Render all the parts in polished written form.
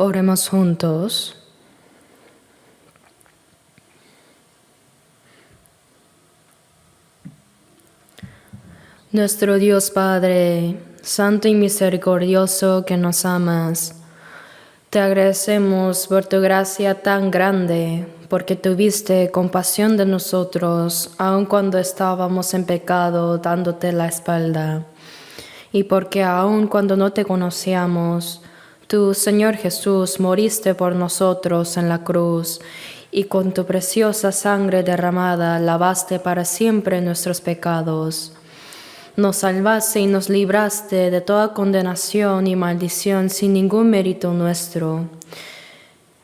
Oremos juntos. Nuestro Dios Padre, Santo y misericordioso que nos amas, te agradecemos por tu gracia tan grande, porque tuviste compasión de nosotros, aun cuando estábamos en pecado, dándote la espalda. Y porque aun cuando no te conocíamos, tú, Señor Jesús, moriste por nosotros en la cruz, y con tu preciosa sangre derramada lavaste para siempre nuestros pecados. Nos salvaste y nos libraste de toda condenación y maldición sin ningún mérito nuestro.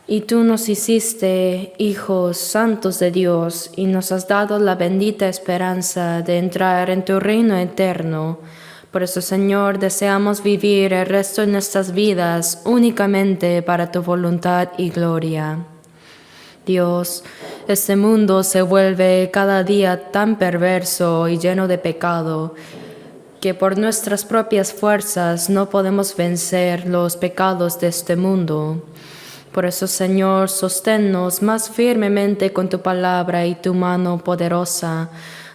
Y tú nos hiciste hijos santos de Dios y nos has dado la bendita esperanza de entrar en tu reino eterno. Por eso, Señor, deseamos vivir el resto de nuestras vidas únicamente para tu voluntad y gloria. Dios, este mundo se vuelve cada día tan perverso y lleno de pecado que por nuestras propias fuerzas no podemos vencer los pecados de este mundo. Por eso, Señor, sosténnos más firmemente con tu palabra y tu mano poderosa.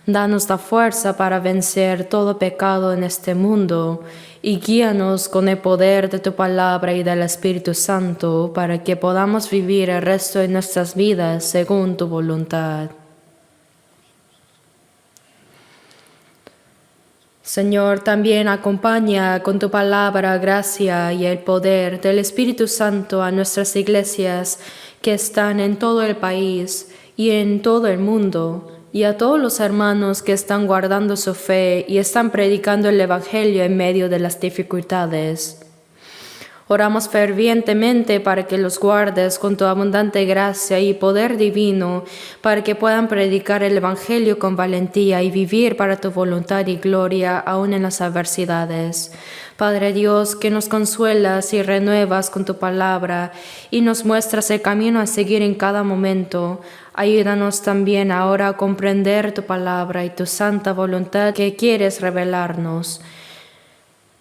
Danos la fuerza para vencer todo pecado en este mundo y guíanos con el poder de tu palabra y del Espíritu Santo para que podamos vivir el resto de nuestras vidas según tu voluntad. Señor, también acompaña con tu palabra, gracia y el poder del Espíritu Santo a nuestras iglesias que están en todo el país y en todo el mundo, y a todos los hermanos que están guardando su fe y están predicando el Evangelio en medio de las dificultades. Oramos fervientemente para que los guardes con tu abundante gracia y poder divino, para que puedan predicar el Evangelio con valentía y vivir para tu voluntad y gloria aún en las adversidades. Padre Dios, que nos consuelas y renuevas con tu palabra y nos muestras el camino a seguir en cada momento, ayúdanos también ahora a comprender tu palabra y tu santa voluntad que quieres revelarnos.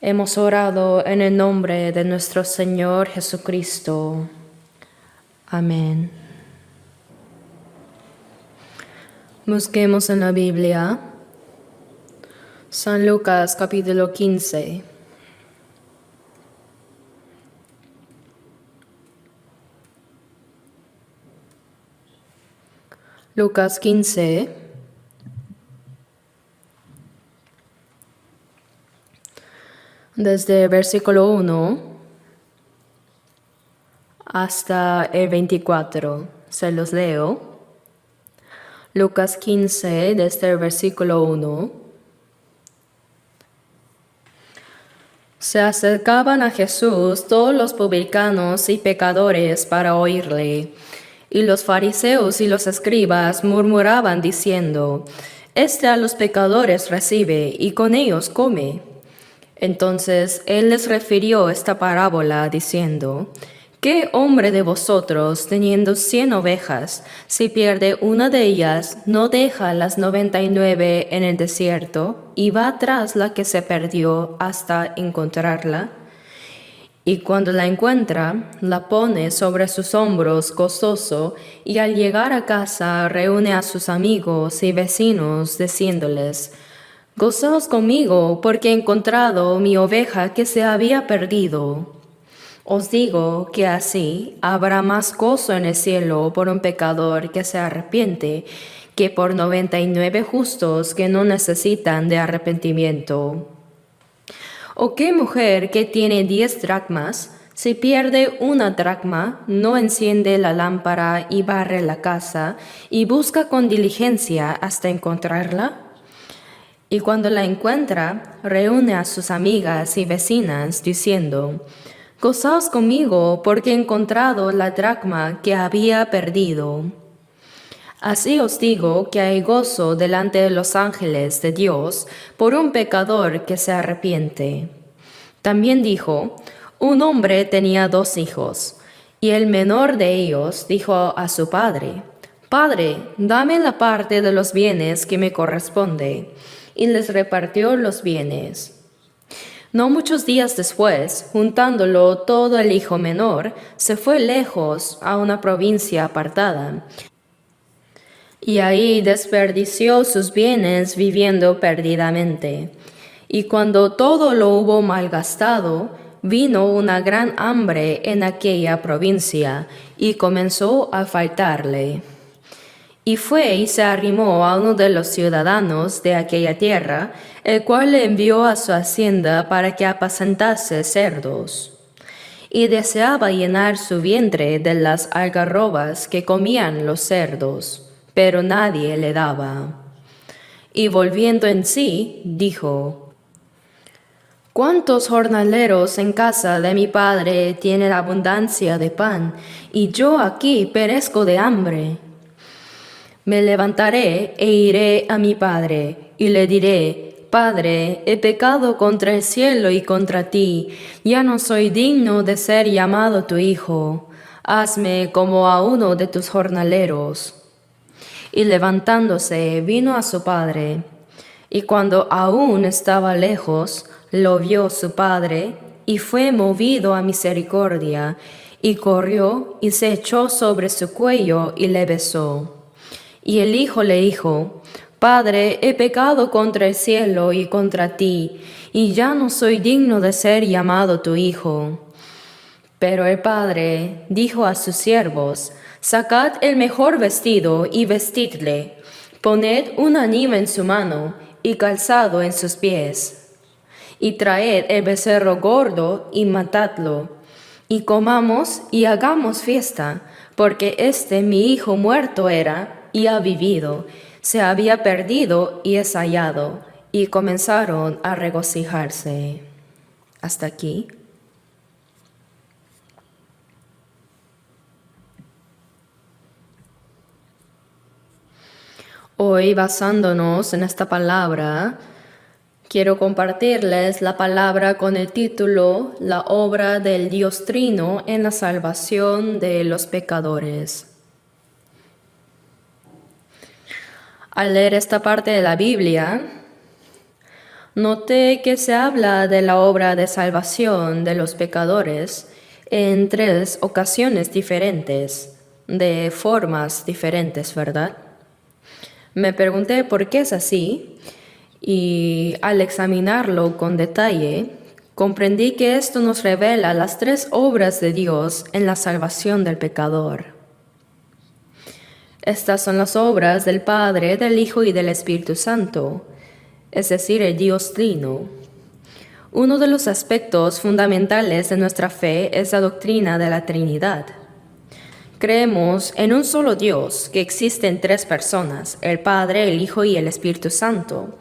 Hemos orado en el nombre de nuestro Señor Jesucristo. Amén. Busquemos en la Biblia San Lucas capítulo 15. Lucas 15. Desde el versículo 1 hasta el 24. Se los leo. Lucas 15, desde el versículo 1. Se acercaban a Jesús todos los publicanos y pecadores para oírle. Y los fariseos y los escribas murmuraban diciendo: Este a los pecadores recibe y con ellos come. Entonces él les refirió esta parábola diciendo: ¿Qué hombre de vosotros, teniendo 100 ovejas, si pierde una de ellas, no deja las 99 en el desierto y va tras la que se perdió hasta encontrarla? Y cuando la encuentra, la pone sobre sus hombros gozoso, y al llegar a casa reúne a sus amigos y vecinos, diciéndoles: Gozaos conmigo, porque he encontrado mi oveja que se había perdido. Os digo que así habrá más gozo en el cielo por un pecador que se arrepiente, que por 99 justos que no necesitan de arrepentimiento. ¿O qué mujer que tiene 10 dracmas, si pierde una dracma, no enciende la lámpara y barre la casa, y busca con diligencia hasta encontrarla? Y cuando la encuentra, reúne a sus amigas y vecinas, diciendo: Gozaos conmigo, porque he encontrado la dracma que había perdido. Así os digo que hay gozo delante de los ángeles de Dios por un pecador que se arrepiente. También dijo: Un hombre tenía 2 hijos, y el menor de ellos dijo a su padre: Padre, dame la parte de los bienes que me corresponde. Y les repartió los bienes. No muchos días después, juntándolo todo el hijo menor, se fue lejos a una provincia apartada, y ahí desperdició sus bienes viviendo perdidamente. Y cuando todo lo hubo malgastado, vino una gran hambre en aquella provincia, y comenzó a faltarle. Y fue y se arrimó a uno de los ciudadanos de aquella tierra, el cual le envió a su hacienda para que apacentase cerdos. Y deseaba llenar su vientre de las algarrobas que comían los cerdos, pero nadie le daba. Y volviendo en sí, dijo: ¿Cuántos jornaleros en casa de mi padre tienen abundancia de pan, y yo aquí perezco de hambre? Me levantaré e iré a mi padre, y le diré: Padre, he pecado contra el cielo y contra ti, ya no soy digno de ser llamado tu hijo. Hazme como a uno de tus jornaleros. Y levantándose, vino a su padre. Y cuando aún estaba lejos, lo vio su padre, y fue movido a misericordia, y corrió y se echó sobre su cuello y le besó. Y el hijo le dijo: Padre, he pecado contra el cielo y contra ti, y ya no soy digno de ser llamado tu hijo. Pero el padre dijo a sus siervos: Sacad el mejor vestido y vestidle, poned un anillo en su mano y calzado en sus pies, y traed el becerro gordo y matadlo, y comamos y hagamos fiesta, porque mi hijo muerto era y ha vivido, se había perdido y es hallado. Y comenzaron a regocijarse. Hasta aquí. Hoy, basándonos en esta palabra, quiero compartirles la palabra con el título La obra del Dios Trino en la salvación de los pecadores. Al leer esta parte de la Biblia, noté que se habla de la obra de salvación de los pecadores en 3 ocasiones diferentes, de formas diferentes, ¿verdad? Me pregunté por qué es así, y al examinarlo con detalle, comprendí que esto nos revela las 3 obras de Dios en la salvación del pecador. Estas son las obras del Padre, del Hijo y del Espíritu Santo, es decir, el Dios Trino. Uno de los aspectos fundamentales de nuestra fe es la doctrina de la Trinidad. Creemos en un solo Dios, que existe en 3 personas, el Padre, el Hijo y el Espíritu Santo.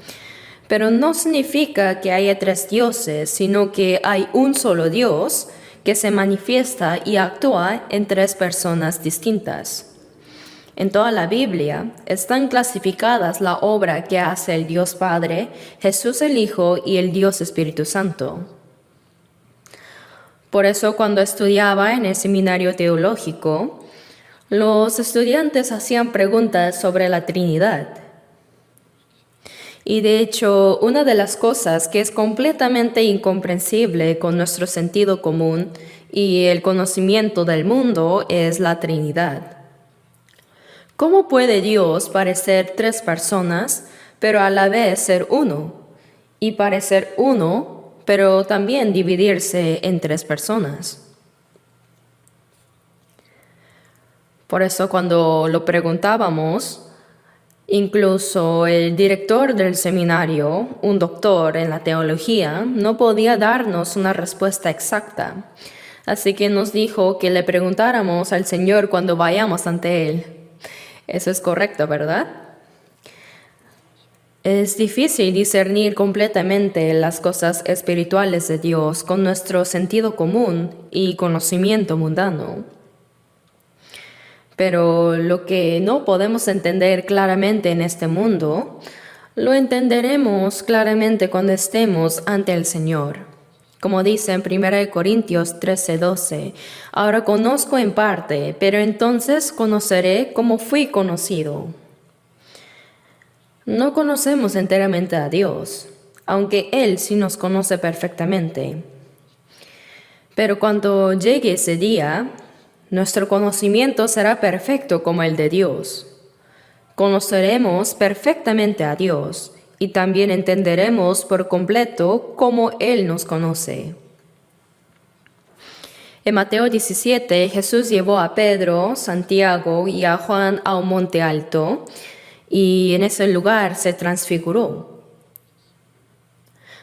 Pero no significa que haya 3 dioses, sino que hay un solo Dios que se manifiesta y actúa en 3 personas distintas. En toda la Biblia están clasificadas la obra que hace el Dios Padre, Jesús el Hijo y el Dios Espíritu Santo. Por eso, cuando estudiaba en el seminario teológico, los estudiantes hacían preguntas sobre la Trinidad. Y de hecho, una de las cosas que es completamente incomprensible con nuestro sentido común y el conocimiento del mundo es la Trinidad. ¿Cómo puede Dios parecer 3 personas, pero a la vez ser uno? Y parecer uno, pero también dividirse en 3 personas. Por eso, cuando lo preguntábamos, incluso el director del seminario, un doctor en la teología, no podía darnos una respuesta exacta. Así que nos dijo que le preguntáramos al Señor cuando vayamos ante Él. Eso es correcto, ¿verdad? Es difícil discernir completamente las cosas espirituales de Dios con nuestro sentido común y conocimiento mundano. Pero lo que no podemos entender claramente en este mundo, lo entenderemos claramente cuando estemos ante el Señor. Como dice en 1 Corintios 13:12, ahora conozco en parte, pero entonces conoceré como fui conocido. No conocemos enteramente a Dios. aunque Él sí nos conoce perfectamente. Pero cuando llegue ese día, nuestro conocimiento será perfecto como el de Dios. Conoceremos perfectamente a Dios y también entenderemos por completo cómo Él nos conoce. En Mateo 17, Jesús llevó a Pedro, Santiago y a Juan a un monte alto y en ese lugar se transfiguró.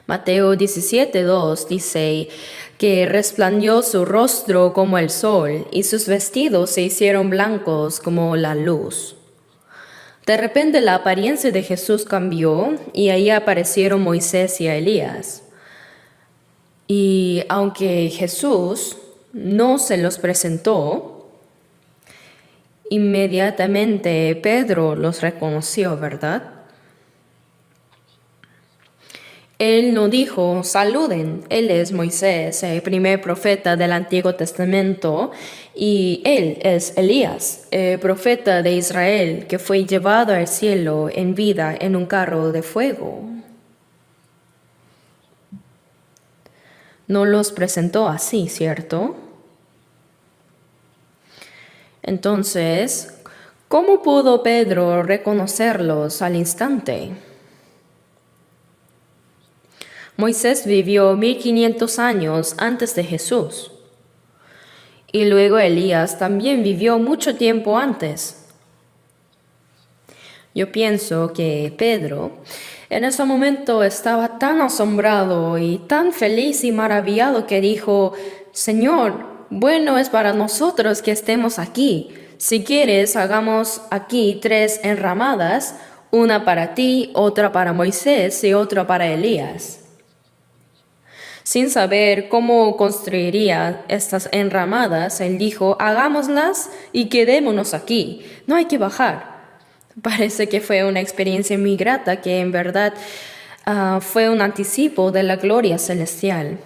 Mateo 17:2 dice que resplandeció su rostro como el sol y sus vestidos se hicieron blancos como la luz. De repente la apariencia de Jesús cambió y ahí aparecieron Moisés y Elías. Y aunque Jesús no se los presentó, inmediatamente Pedro los reconoció, ¿verdad? Él no dijo, saluden, él es Moisés, el primer profeta del Antiguo Testamento, y él es Elías, el profeta de Israel, que fue llevado al cielo en vida en un carro de fuego. No los presentó así, ¿cierto? Entonces, ¿cómo pudo Pedro reconocerlos al instante? Moisés vivió 1500 años antes de Jesús. Y luego Elías también vivió mucho tiempo antes. Yo pienso que Pedro en ese momento estaba tan asombrado y tan feliz y maravillado que dijo, Señor, bueno es para nosotros que estemos aquí. Si quieres, hagamos aquí 3 enramadas, una para ti, otra para Moisés y otra para Elías. Sin saber cómo construiría estas enramadas, él dijo, hagámoslas y quedémonos aquí, no hay que bajar. Parece que fue una experiencia muy grata que en verdad fue un anticipo de la gloria celestial.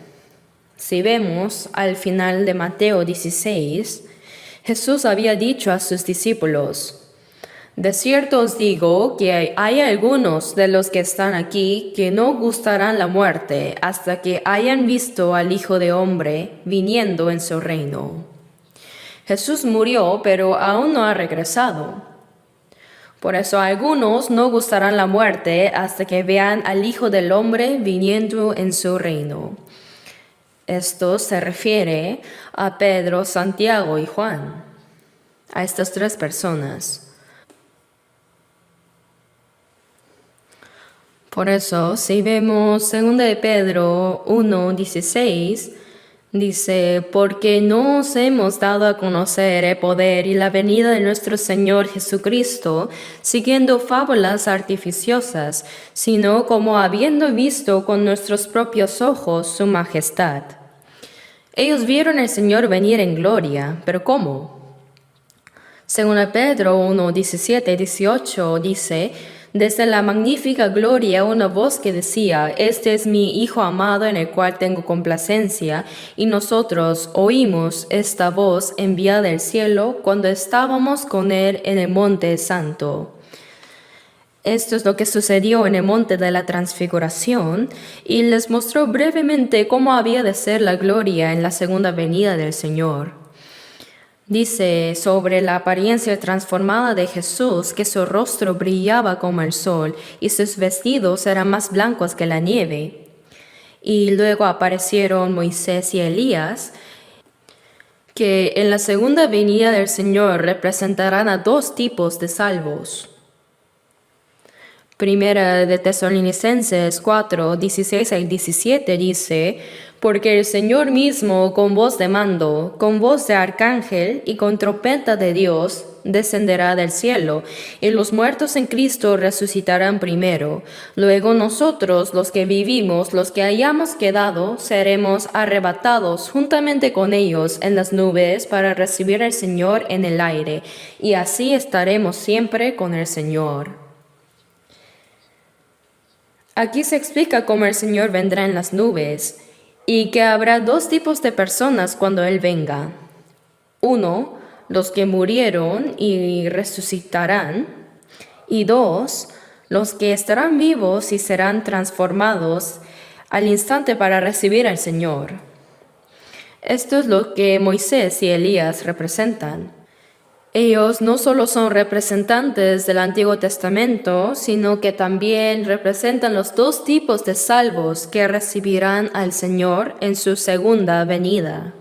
Si vemos al final de Mateo 16, Jesús había dicho a sus discípulos, de cierto os digo que hay algunos de los que están aquí que no gustarán la muerte hasta que hayan visto al Hijo de Hombre viniendo en su reino. Jesús murió, pero aún no ha regresado. Por eso algunos no gustarán la muerte hasta que vean al Hijo del Hombre viniendo en su reino. Esto se refiere a Pedro, Santiago y Juan, a estas 3 personas. Por eso, si vemos 2 de Pedro 1:16, dice, porque no os hemos dado a conocer el poder y la venida de nuestro Señor Jesucristo, siguiendo fábulas artificiosas, sino como habiendo visto con nuestros propios ojos su majestad. Ellos vieron al Señor venir en gloria, pero ¿cómo? Según Pedro 1:17-18 dice, desde la magnífica gloria una voz que decía, este es mi Hijo amado en el cual tengo complacencia, y nosotros oímos esta voz enviada del cielo cuando estábamos con él en el monte santo. Esto es lo que sucedió en el monte de la transfiguración, y les mostró brevemente cómo había de ser la gloria en la segunda venida del Señor. Dice sobre la apariencia transformada de Jesús que su rostro brillaba como el sol y sus vestidos eran más blancos que la nieve. Y luego aparecieron Moisés y Elías, que en la segunda venida del Señor representarán a 2 tipos de salvos. Primera de Tesalonicenses 4:16-17 dice, porque el Señor mismo con voz de mando, con voz de arcángel y con trompeta de Dios descenderá del cielo, y los muertos en Cristo resucitarán primero. Luego nosotros, los que vivimos, los que hayamos quedado, seremos arrebatados juntamente con ellos en las nubes para recibir al Señor en el aire, y así estaremos siempre con el Señor. Aquí se explica cómo el Señor vendrá en las nubes y que habrá 2 tipos de personas cuando Él venga. 1, los que murieron y resucitarán. Y 2, los que estarán vivos y serán transformados al instante para recibir al Señor. Esto es lo que Moisés y Elías representan. Ellos no solo son representantes del Antiguo Testamento, sino que también representan los dos tipos de salvos que recibirán al Señor en su segunda venida.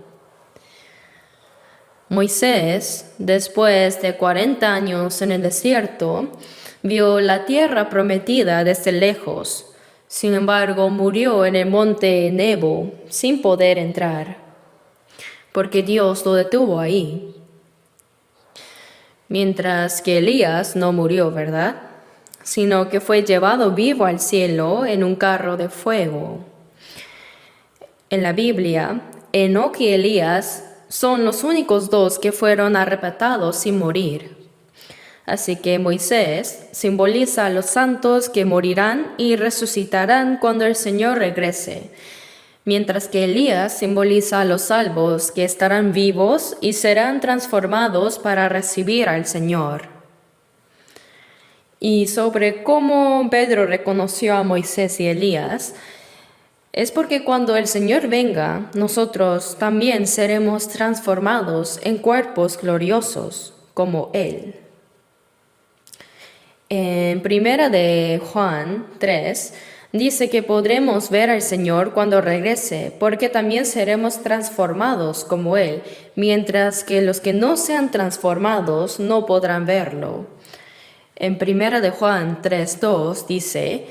Moisés, después de 40 años en el desierto, vio la tierra prometida desde lejos. Sin embargo, murió en el monte Nebo sin poder entrar, porque Dios lo detuvo ahí. Mientras que Elías no murió, ¿verdad? Sino que fue llevado vivo al cielo en un carro de fuego. En la Biblia, Enoc y Elías son los únicos dos que fueron arrebatados sin morir. Así que Moisés simboliza a los santos que morirán y resucitarán cuando el Señor regrese, mientras que Elías simboliza a los salvos que estarán vivos y serán transformados para recibir al Señor. Y sobre cómo Pedro reconoció a Moisés y Elías, es porque cuando el Señor venga, nosotros también seremos transformados en cuerpos gloriosos como Él. En 1 de Juan 3 dice que podremos ver al Señor cuando regrese, porque también seremos transformados como Él, mientras que los que no sean transformados no podrán verlo. En 1 de Juan 3:2 dice: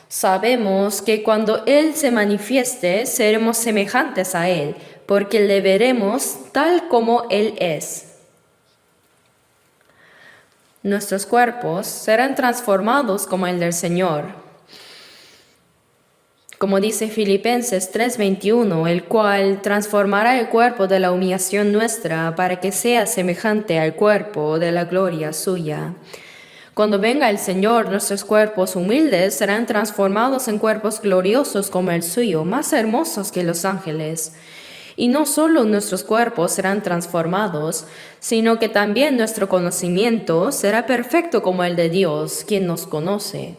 sabemos que cuando Él se manifieste, seremos semejantes a Él, porque le veremos tal como Él es. Nuestros cuerpos serán transformados como el del Señor. Como dice Filipenses 3:21, el cual transformará el cuerpo de la humillación nuestra para que sea semejante al cuerpo de la gloria suya. Cuando venga el Señor, nuestros cuerpos humildes serán transformados en cuerpos gloriosos como el suyo, más hermosos que los ángeles. Y no solo nuestros cuerpos serán transformados, sino que también nuestro conocimiento será perfecto como el de Dios, quien nos conoce.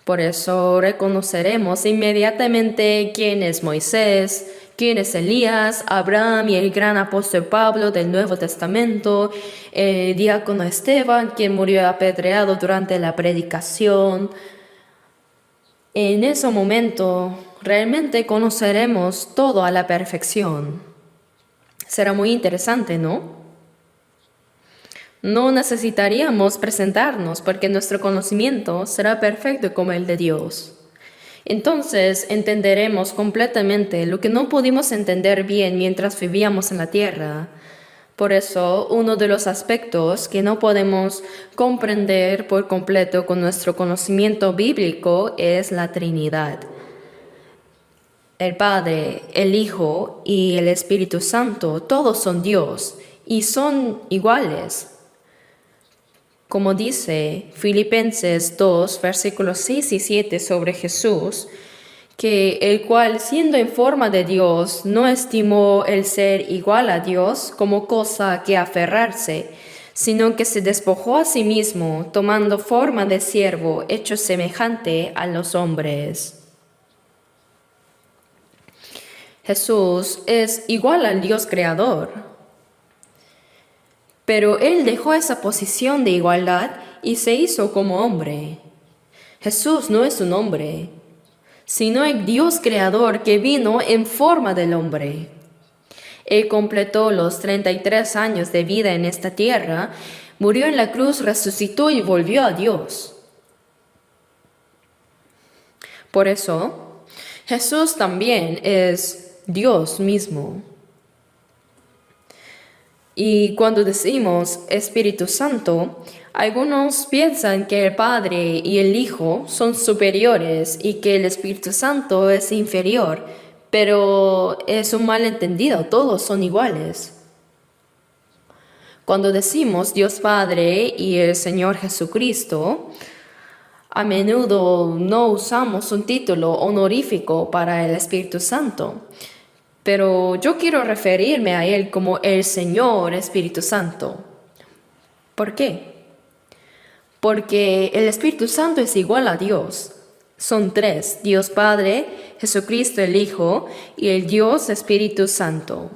Por eso reconoceremos inmediatamente quién es Moisés, quién es Elías, Abraham y el gran apóstol Pablo del Nuevo Testamento, el diácono Esteban, quien murió apedreado durante la predicación. En ese momento realmente conoceremos todo a la perfección. Será muy interesante, ¿no? No necesitaríamos presentarnos porque nuestro conocimiento será perfecto como el de Dios. Entonces entenderemos completamente lo que no pudimos entender bien mientras vivíamos en la tierra. Por eso, uno de los aspectos que no podemos comprender por completo con nuestro conocimiento bíblico es la Trinidad. El Padre, el Hijo y el Espíritu Santo, todos son Dios y son iguales. Como dice Filipenses 2, versículos 6 y 7 sobre Jesús, que el cual, siendo en forma de Dios, no estimó el ser igual a Dios como cosa que aferrarse, sino que se despojó a sí mismo, tomando forma de siervo, hecho semejante a los hombres. Jesús es igual al Dios creador, pero Él dejó esa posición de igualdad y se hizo como hombre. Jesús no es un hombre, sino el Dios creador que vino en forma del hombre. Él completó los 33 años de vida en esta tierra, murió en la cruz, resucitó y volvió a Dios. Por eso, Jesús también es Dios mismo. Y cuando decimos Espíritu Santo, algunos piensan que el Padre y el Hijo son superiores y que el Espíritu Santo es inferior, pero es un malentendido, todos son iguales. Cuando decimos Dios Padre y el Señor Jesucristo, a menudo no usamos un título honorífico para el Espíritu Santo, pero yo quiero referirme a Él como el Señor Espíritu Santo. ¿Por qué? porque el Espíritu Santo es igual a Dios. Son tres: Dios Padre, Jesucristo el Hijo y el Dios Espíritu Santo.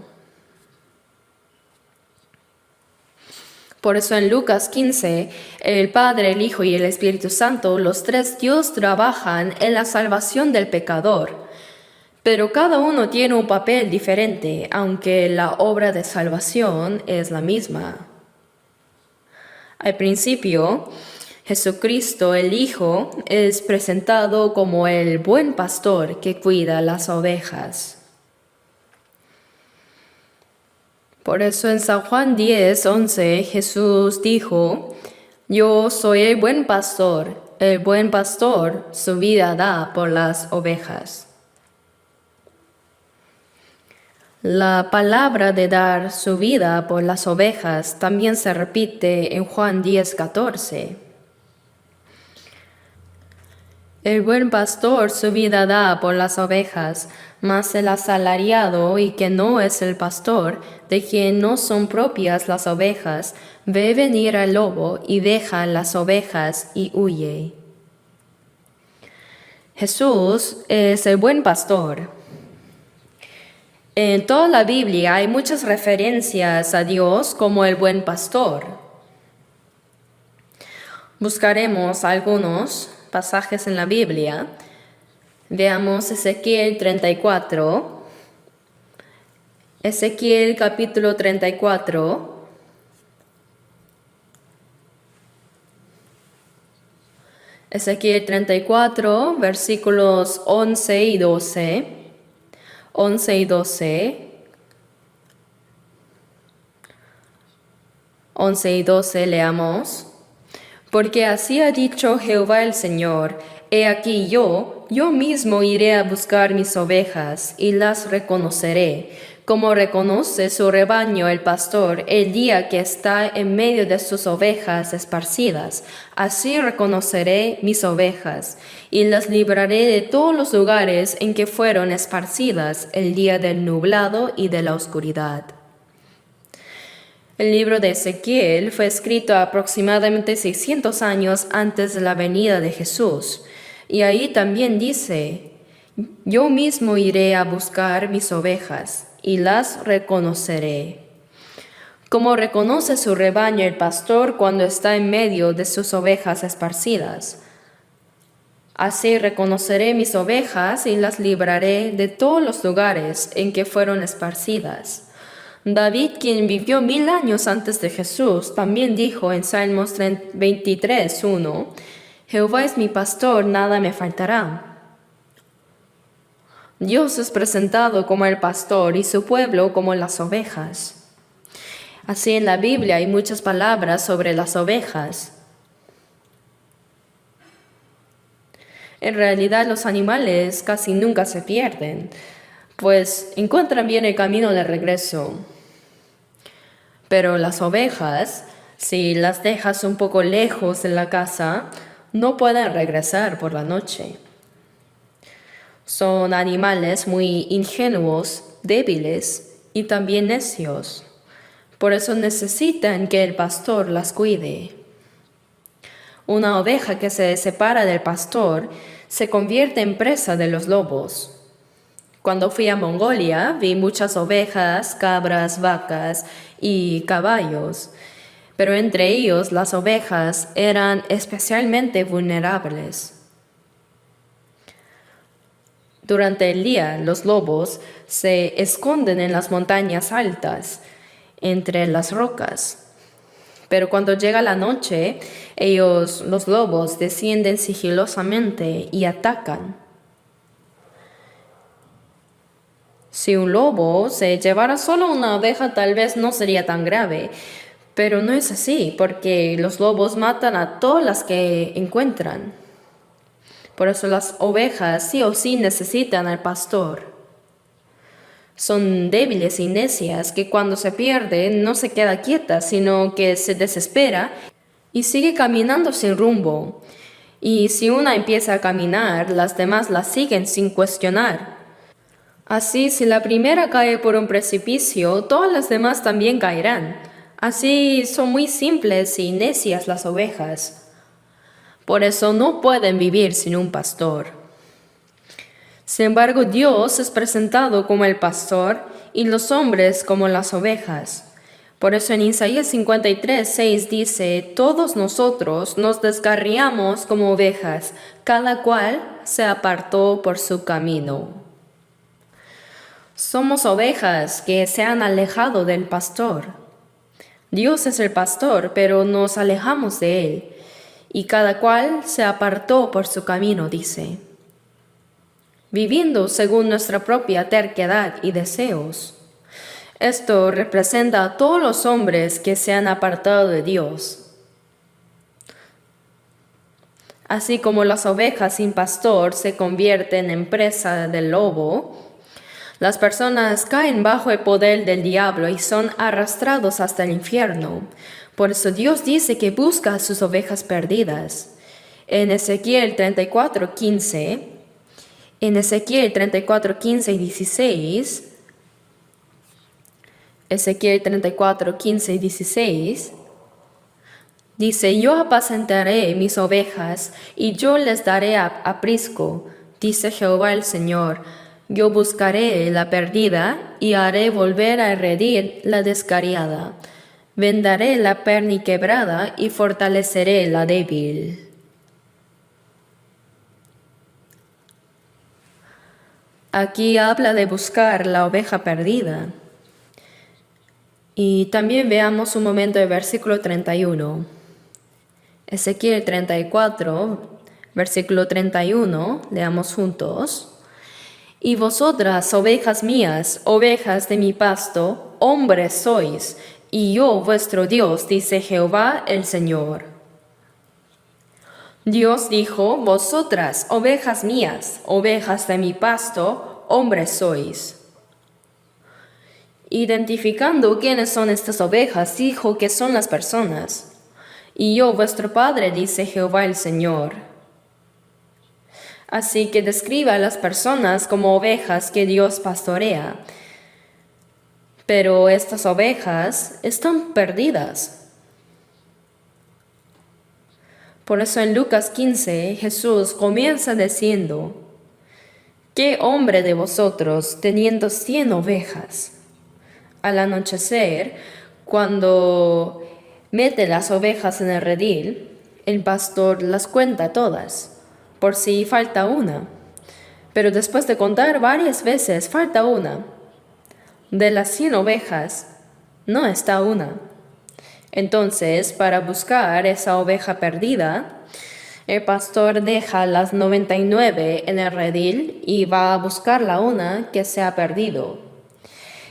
Por eso en Lucas 15, el Padre, el Hijo y el Espíritu Santo, los tres Dios trabajan en la salvación del pecador. Pero cada uno tiene un papel diferente, aunque la obra de salvación es la misma. Al principio, Jesucristo, el Hijo, es presentado como el buen pastor que cuida las ovejas. Por eso en San Juan 10:11 Jesús dijo: Yo soy el buen pastor su vida da por las ovejas. La palabra de dar su vida por las ovejas también se repite en Juan 10:14. El buen pastor su vida da por las ovejas, mas el asalariado y que no es el pastor, de quien no son propias las ovejas, ve venir al lobo y deja las ovejas y huye. Jesús es el buen pastor. En toda la Biblia hay muchas referencias a Dios como el buen pastor. Buscaremos algunos pasajes en la Biblia. Veamos Ezequiel 34. Ezequiel capítulo 34. Ezequiel 34, versículos 11 y 12. 11 y 12. 11 y 12 leamos. Porque así ha dicho Jehová el Señor: He aquí yo mismo iré a buscar mis ovejas y las reconoceré, como reconoce su rebaño el pastor el día que está en medio de sus ovejas esparcidas. Así reconoceré mis ovejas y las libraré de todos los lugares en que fueron esparcidas el día del nublado y de la oscuridad. El libro de Ezequiel fue escrito aproximadamente 600 años antes de la venida de Jesús. Y ahí también dice: Yo mismo iré a buscar mis ovejas y las reconoceré. Como reconoce su rebaño el pastor cuando está en medio de sus ovejas esparcidas. Así reconoceré mis ovejas y las libraré de todos los lugares en que fueron esparcidas. David, quien vivió 1000 años antes de Jesús, también dijo en Salmos 23:1: Jehová es mi pastor, nada me faltará. Dios es presentado como el pastor y su pueblo como las ovejas. Así en la Biblia hay muchas palabras sobre las ovejas. En realidad los animales casi nunca se pierden, pues encuentran bien el camino de regreso. Pero las ovejas, si las dejas un poco lejos de la casa, no pueden regresar por la noche. Son animales muy ingenuos, débiles y también necios. Por eso necesitan que el pastor las cuide. Una oveja que se separa del pastor se convierte en presa de los lobos. Cuando fui a Mongolia, vi muchas ovejas, cabras, vacas y caballos, pero entre ellos las ovejas eran especialmente vulnerables. Durante el día, los lobos se esconden en las montañas altas, entre las rocas. Pero cuando llega la noche, los lobos, descienden sigilosamente y atacan. Si un lobo se llevara solo una oveja, tal vez no sería tan grave, pero no es así, porque los lobos matan a todas las que encuentran. Por eso las ovejas sí o sí necesitan al pastor. Son débiles y necias que cuando se pierden no se queda quieta, sino que se desespera y sigue caminando sin rumbo. Y si una empieza a caminar, las demás la siguen sin cuestionar. Así, si la primera cae por un precipicio, todas las demás también caerán. Así son muy simples y necias las ovejas. Por eso no pueden vivir sin un pastor. Sin embargo, Dios es presentado como el pastor y los hombres como las ovejas. Por eso en Isaías 53:6 dice: todos nosotros nos descarriamos como ovejas, cada cual se apartó por su camino. Somos ovejas que se han alejado del pastor. Dios es el pastor, pero nos alejamos de él, y cada cual se apartó por su camino, dice, viviendo según nuestra propia terquedad y deseos. Esto representa a todos los hombres que se han apartado de Dios. Así como las ovejas sin pastor se convierten en presa del lobo, las personas caen bajo el poder del diablo y son arrastrados hasta el infierno. Por eso Dios dice que busca a sus ovejas perdidas. En Ezequiel 34:15, y 16, Ezequiel 34:15 y 16, dice: yo apacentaré mis ovejas y yo les daré aprisco, dice Jehová el Señor. Yo buscaré la perdida y haré volver a redil la descarriada. Vendaré la perniquebrada y fortaleceré la débil. Aquí habla de buscar la oveja perdida. Y también veamos un momento el versículo 31. Ezequiel 34, versículo 31, leamos juntos. Y vosotras, ovejas mías, ovejas de mi pasto, hombres sois, y yo vuestro Dios, dice Jehová el Señor. Dios dijo: vosotras, ovejas mías, ovejas de mi pasto, hombres sois. Identificando quiénes son estas ovejas, dijo que son las personas. Y yo, vuestro Padre, dice Jehová el Señor. Así que describe a las personas como ovejas que Dios pastorea. Pero estas ovejas están perdidas. Por eso en Lucas 15 Jesús comienza diciendo: ¿qué hombre de vosotros, teniendo 100 ovejas, al anochecer, cuando mete las ovejas en el redil, el pastor las cuenta todas, por si falta una? Pero después de contar varias veces, falta una. De las 100 ovejas, no está una. Entonces, para buscar esa oveja perdida, el pastor deja las 99 en el redil y va a buscar la una que se ha perdido.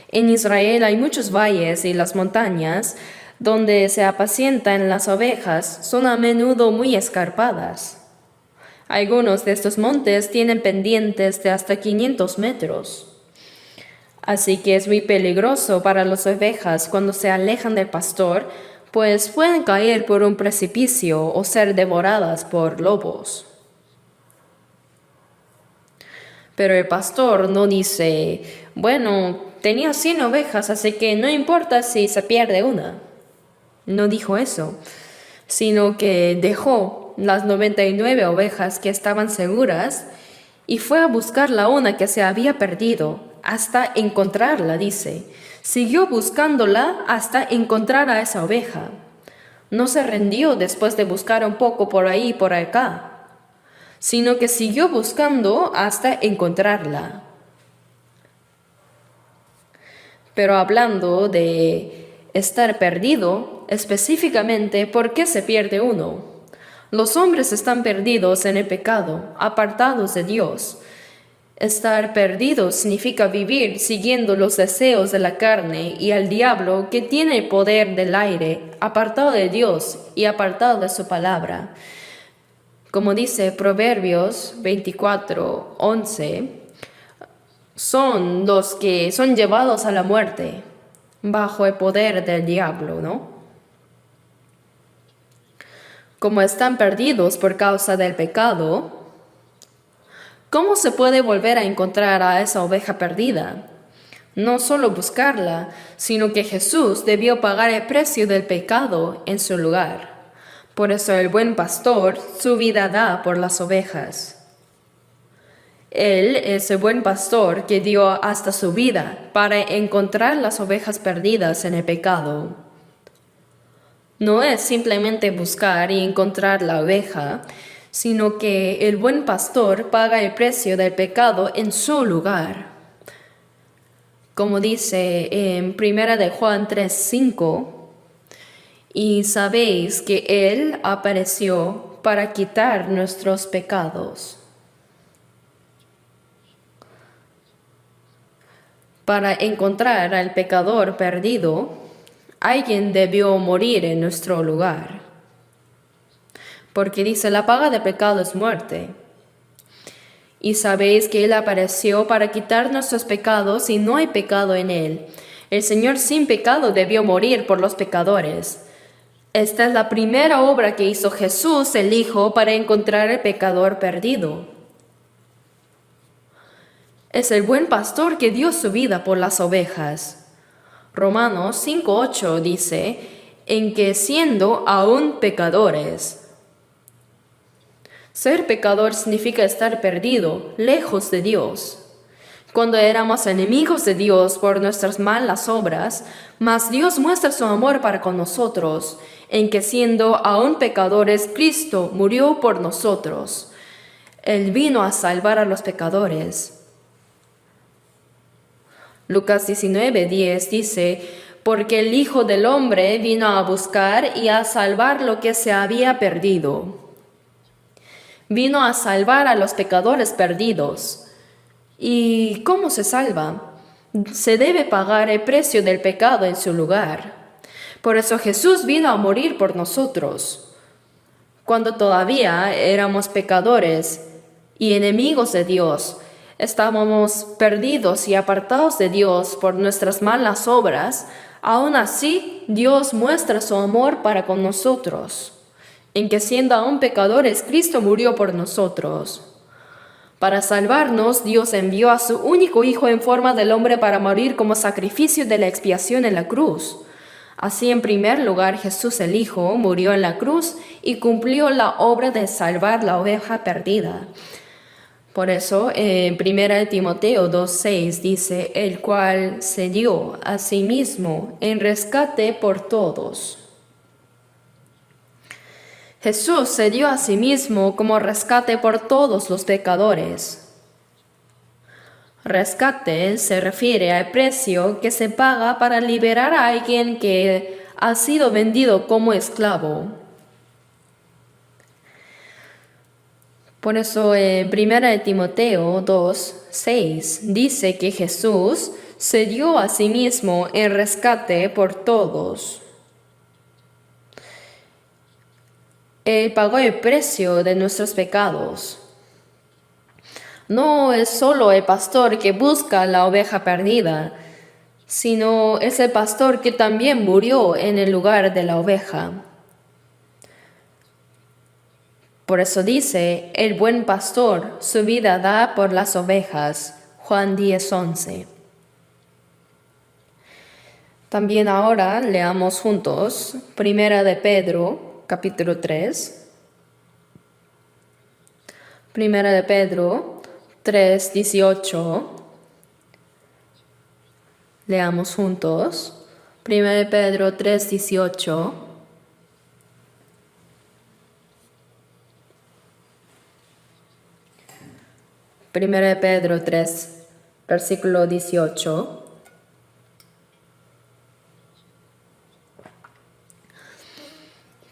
En Israel hay muchos valles y las montañas donde se apacientan las ovejas son a menudo muy escarpadas. Algunos de estos montes tienen pendientes de hasta 500 metros. Así que es muy peligroso para las ovejas cuando se alejan del pastor, pues pueden caer por un precipicio o ser devoradas por lobos. Pero el pastor no dice: bueno, tenía 100 ovejas, así que no importa si se pierde una. No dijo eso, sino que dejó las 99 ovejas que estaban seguras y fue a buscar la una que se había perdido hasta encontrarla, dice. Siguió buscándola hasta encontrar a esa oveja. No se rindió después de buscar un poco por ahí y por acá, sino que siguió buscando hasta encontrarla. Pero hablando de estar perdido, específicamente, ¿por qué se pierde uno? Los hombres están perdidos en el pecado, apartados de Dios. Estar perdido significa vivir siguiendo los deseos de la carne y al diablo, que tiene el poder del aire, apartado de Dios y apartado de su palabra. Como dice Proverbios 24:11, son los que son llevados a la muerte bajo el poder del diablo, ¿no? Como están perdidos por causa del pecado, ¿cómo se puede volver a encontrar a esa oveja perdida? No solo buscarla, sino que Jesús debió pagar el precio del pecado en su lugar. Por eso el buen pastor su vida da por las ovejas. Él es el buen pastor que dio hasta su vida para encontrar las ovejas perdidas en el pecado. No es simplemente buscar y encontrar la oveja, sino que el buen pastor paga el precio del pecado en su lugar. Como dice en 1 de Juan 3:5, y sabéis que Él apareció para quitar nuestros pecados. Para encontrar al pecador perdido, alguien debió morir en nuestro lugar. Porque dice, la paga del pecado es muerte. Y sabéis que Él apareció para quitar nuestros pecados y no hay pecado en Él. El Señor sin pecado debió morir por los pecadores. Esta es la primera obra que hizo Jesús, el Hijo, para encontrar al pecador perdido. Es el buen pastor que dio su vida por las ovejas. Romanos 5:8 dice, en que siendo aún pecadores. Ser pecador significa estar perdido, lejos de Dios. Cuando éramos enemigos de Dios por nuestras malas obras, mas Dios muestra su amor para con nosotros, en que siendo aún pecadores, Cristo murió por nosotros. Él vino a salvar a los pecadores. Lucas 19:10 dice, porque el Hijo del Hombre vino a buscar y a salvar lo que se había perdido. Vino a salvar a los pecadores perdidos. ¿Y cómo se salva? Se debe pagar el precio del pecado en su lugar. Por eso Jesús vino a morir por nosotros. Cuando todavía éramos pecadores y enemigos de Dios, estábamos perdidos y apartados de Dios por nuestras malas obras, aún así Dios muestra su amor para con nosotros, en que siendo aún pecadores, Cristo murió por nosotros. Para salvarnos, Dios envió a su único Hijo en forma del hombre para morir como sacrificio de la expiación en la cruz. Así, en primer lugar, Jesús el Hijo murió en la cruz y cumplió la obra de salvar la oveja perdida. Por eso, en 1 Timoteo 2:6 dice, el cual se dio a sí mismo en rescate por todos. Jesús se dio a sí mismo como rescate por todos los pecadores. Rescate se refiere al precio que se paga para liberar a alguien que ha sido vendido como esclavo. Por eso, 1 Timoteo 2:6 dice que Jesús se dio a sí mismo en rescate por todos. Él pagó el precio de nuestros pecados. No es solo el pastor que busca la oveja perdida, sino es el pastor que también murió en el lugar de la oveja. Por eso dice, el buen pastor su vida da por las ovejas. Juan 10:11. También ahora leamos juntos 1 de Pedro, capítulo 3. 1 de Pedro 3:18. Leamos juntos. 1 de Pedro 3:18. Primera de Pedro 3, versículo 18.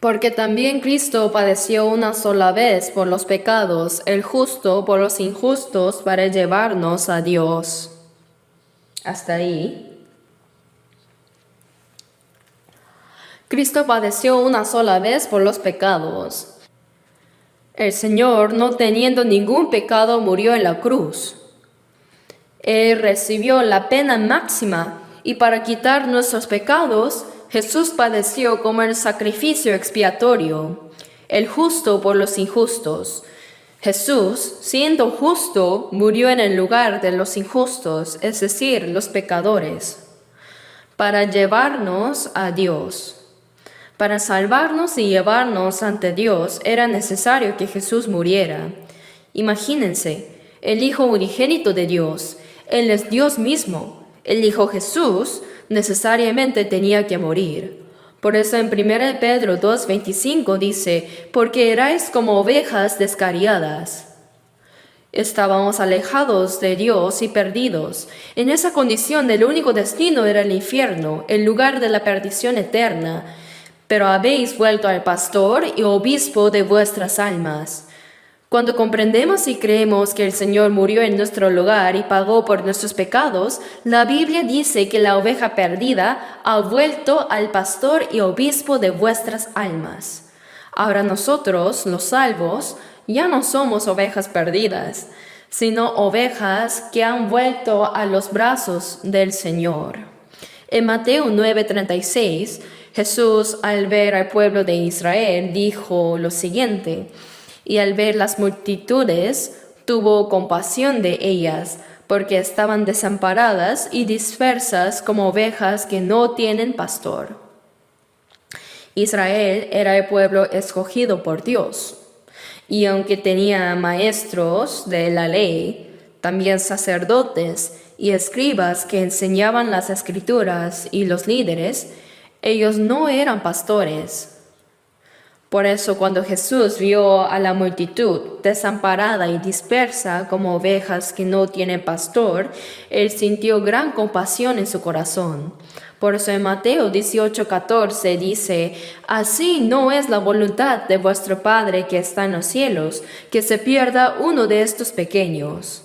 Porque también Cristo padeció una sola vez por los pecados, el justo por los injustos, para llevarnos a Dios. Hasta ahí. Cristo padeció una sola vez por los pecados. El Señor, no teniendo ningún pecado, murió en la cruz. Él recibió la pena máxima y para quitar nuestros pecados, Jesús padeció como el sacrificio expiatorio, el justo por los injustos. Jesús, siendo justo, murió en el lugar de los injustos, es decir, los pecadores, para llevarnos a Dios. Para salvarnos y llevarnos ante Dios era necesario que Jesús muriera. Imagínense, el Hijo unigénito de Dios, Él es Dios mismo. El Hijo Jesús necesariamente tenía que morir. Por eso en 1 Pedro 2:25 dice, porque erais como ovejas descarriadas. Estábamos alejados de Dios y perdidos. En esa condición el único destino era el infierno, el lugar de la perdición eterna. Pero habéis vuelto al pastor y obispo de vuestras almas. Cuando comprendemos y creemos que el Señor murió en nuestro lugar y pagó por nuestros pecados, la Biblia dice que la oveja perdida ha vuelto al pastor y obispo de vuestras almas. Ahora nosotros, los salvos, ya no somos ovejas perdidas, sino ovejas que han vuelto a los brazos del Señor. En Mateo 9:36, Jesús, al ver al pueblo de Israel, dijo lo siguiente: y al ver las multitudes, tuvo compasión de ellas, porque estaban desamparadas y dispersas como ovejas que no tienen pastor. Israel era el pueblo escogido por Dios, y aunque tenía maestros de la ley, también sacerdotes y escribas que enseñaban las escrituras y los líderes, ellos no eran pastores. Por eso cuando Jesús vio a la multitud desamparada y dispersa como ovejas que no tienen pastor, Él sintió gran compasión en su corazón. Por eso en Mateo 18:14 dice, así no es la voluntad de vuestro Padre que está en los cielos, que se pierda uno de estos pequeños.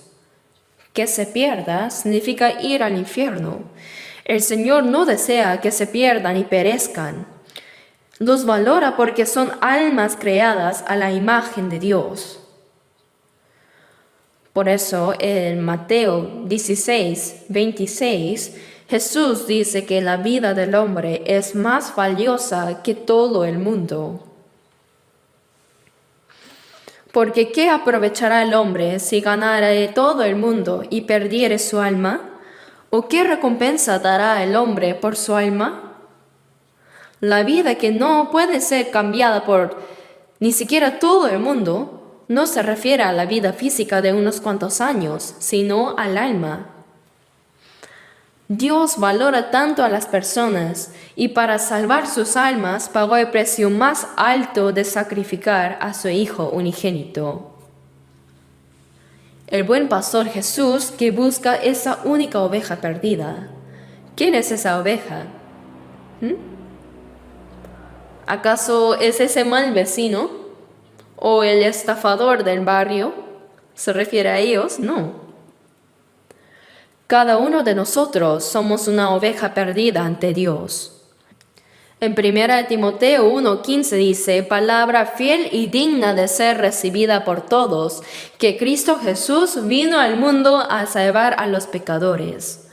Que se pierda significa ir al infierno. El Señor no desea que se pierdan y perezcan. Los valora porque son almas creadas a la imagen de Dios. Por eso en Mateo 16:26, Jesús dice que la vida del hombre es más valiosa que todo el mundo. Porque ¿qué aprovechará el hombre si ganara todo el mundo y perdiere su alma? ¿O qué recompensa dará el hombre por su alma? La vida que no puede ser cambiada por ni siquiera todo el mundo no se refiere a la vida física de unos cuantos años, sino al alma. Dios valora tanto a las personas y para salvar sus almas pagó el precio más alto de sacrificar a su Hijo unigénito. El buen pastor Jesús que busca esa única oveja perdida. ¿Quién es esa oveja? ¿Acaso es ese mal vecino? ¿O el estafador del barrio? ¿Se refiere a ellos? No. Cada uno de nosotros somos una oveja perdida ante Dios. En 1 Timoteo 1:15 dice, palabra fiel y digna de ser recibida por todos, que Cristo Jesús vino al mundo a salvar a los pecadores.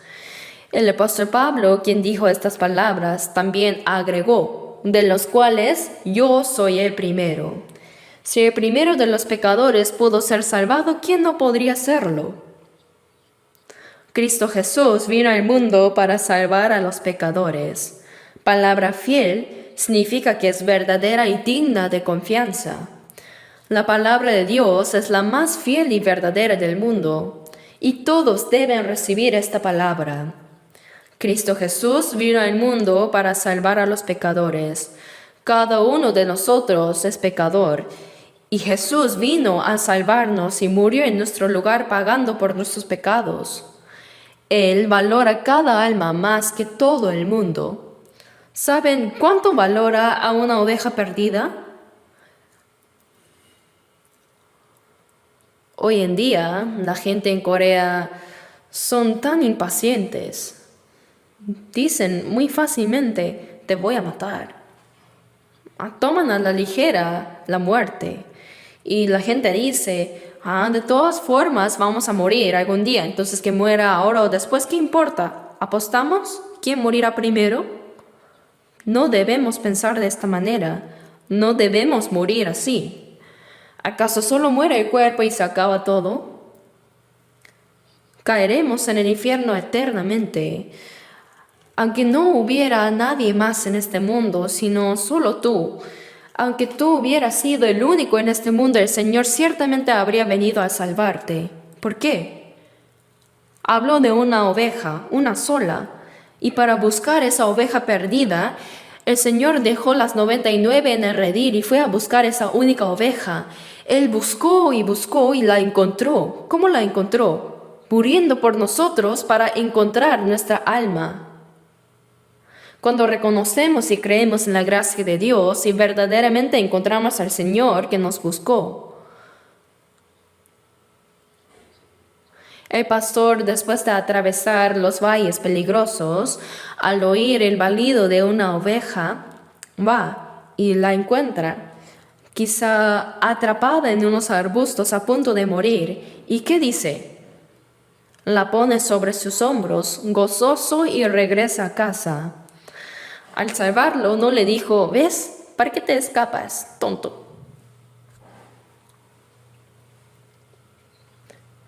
El apóstol Pablo, quien dijo estas palabras, también agregó, de los cuales yo soy el primero. Si el primero de los pecadores pudo ser salvado, ¿quién no podría serlo? Cristo Jesús vino al mundo para salvar a los pecadores. Palabra fiel significa que es verdadera y digna de confianza. La palabra de Dios es la más fiel y verdadera del mundo, y todos deben recibir esta palabra. Cristo Jesús vino al mundo para salvar a los pecadores. Cada uno de nosotros es pecador, y Jesús vino a salvarnos y murió en nuestro lugar pagando por nuestros pecados. Él valora cada alma más que todo el mundo. ¿Saben cuánto valora a una oveja perdida? Hoy en día, la gente en Corea son tan impacientes. Dicen muy fácilmente, te voy a matar. Toman a la ligera la muerte. Y la gente dice, de todas formas vamos a morir algún día, entonces que muera ahora o después, ¿qué importa? ¿Apostamos? ¿Quién morirá primero? No debemos pensar de esta manera. No debemos morir así. ¿Acaso solo muere el cuerpo y se acaba todo? Caeremos en el infierno eternamente. Aunque no hubiera nadie más en este mundo, sino solo tú, aunque tú hubieras sido el único en este mundo, el Señor ciertamente habría venido a salvarte. ¿Por qué? Hablo de una oveja, una sola, y para buscar esa oveja perdida, el Señor dejó las 99 en el redil y fue a buscar esa única oveja. Él buscó y la encontró. ¿Cómo la encontró? Muriendo por nosotros para encontrar nuestra alma. Cuando reconocemos y creemos en la gracia de Dios y verdaderamente encontramos al Señor que nos buscó. El pastor, después de atravesar los valles peligrosos, al oír el balido de una oveja, va y la encuentra, quizá atrapada en unos arbustos a punto de morir. ¿Y qué dice? La pone sobre sus hombros, gozoso, y regresa a casa. Al salvarlo, no le dijo: ¿ves? ¿Para qué te escapas, tonto?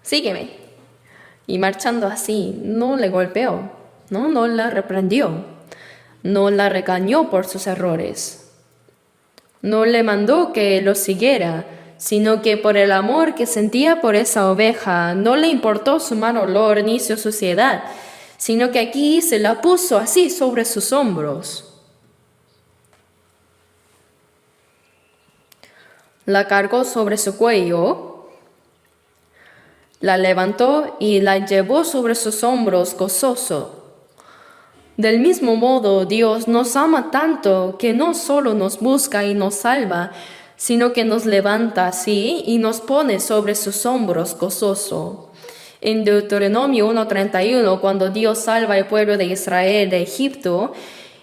Sígueme. Y marchando así, no le golpeó, no la reprendió, no la regañó por sus errores. No le mandó que lo siguiera, sino que por el amor que sentía por esa oveja, no le importó su mal olor ni su suciedad, sino que aquí se la puso así sobre sus hombros. La cargó sobre su cuello, la levantó y la llevó sobre sus hombros gozoso. Del mismo modo, Dios nos ama tanto que no solo nos busca y nos salva, sino que nos levanta así y nos pone sobre sus hombros gozoso. En Deuteronomio 1:31, cuando Dios salva al pueblo de Israel de Egipto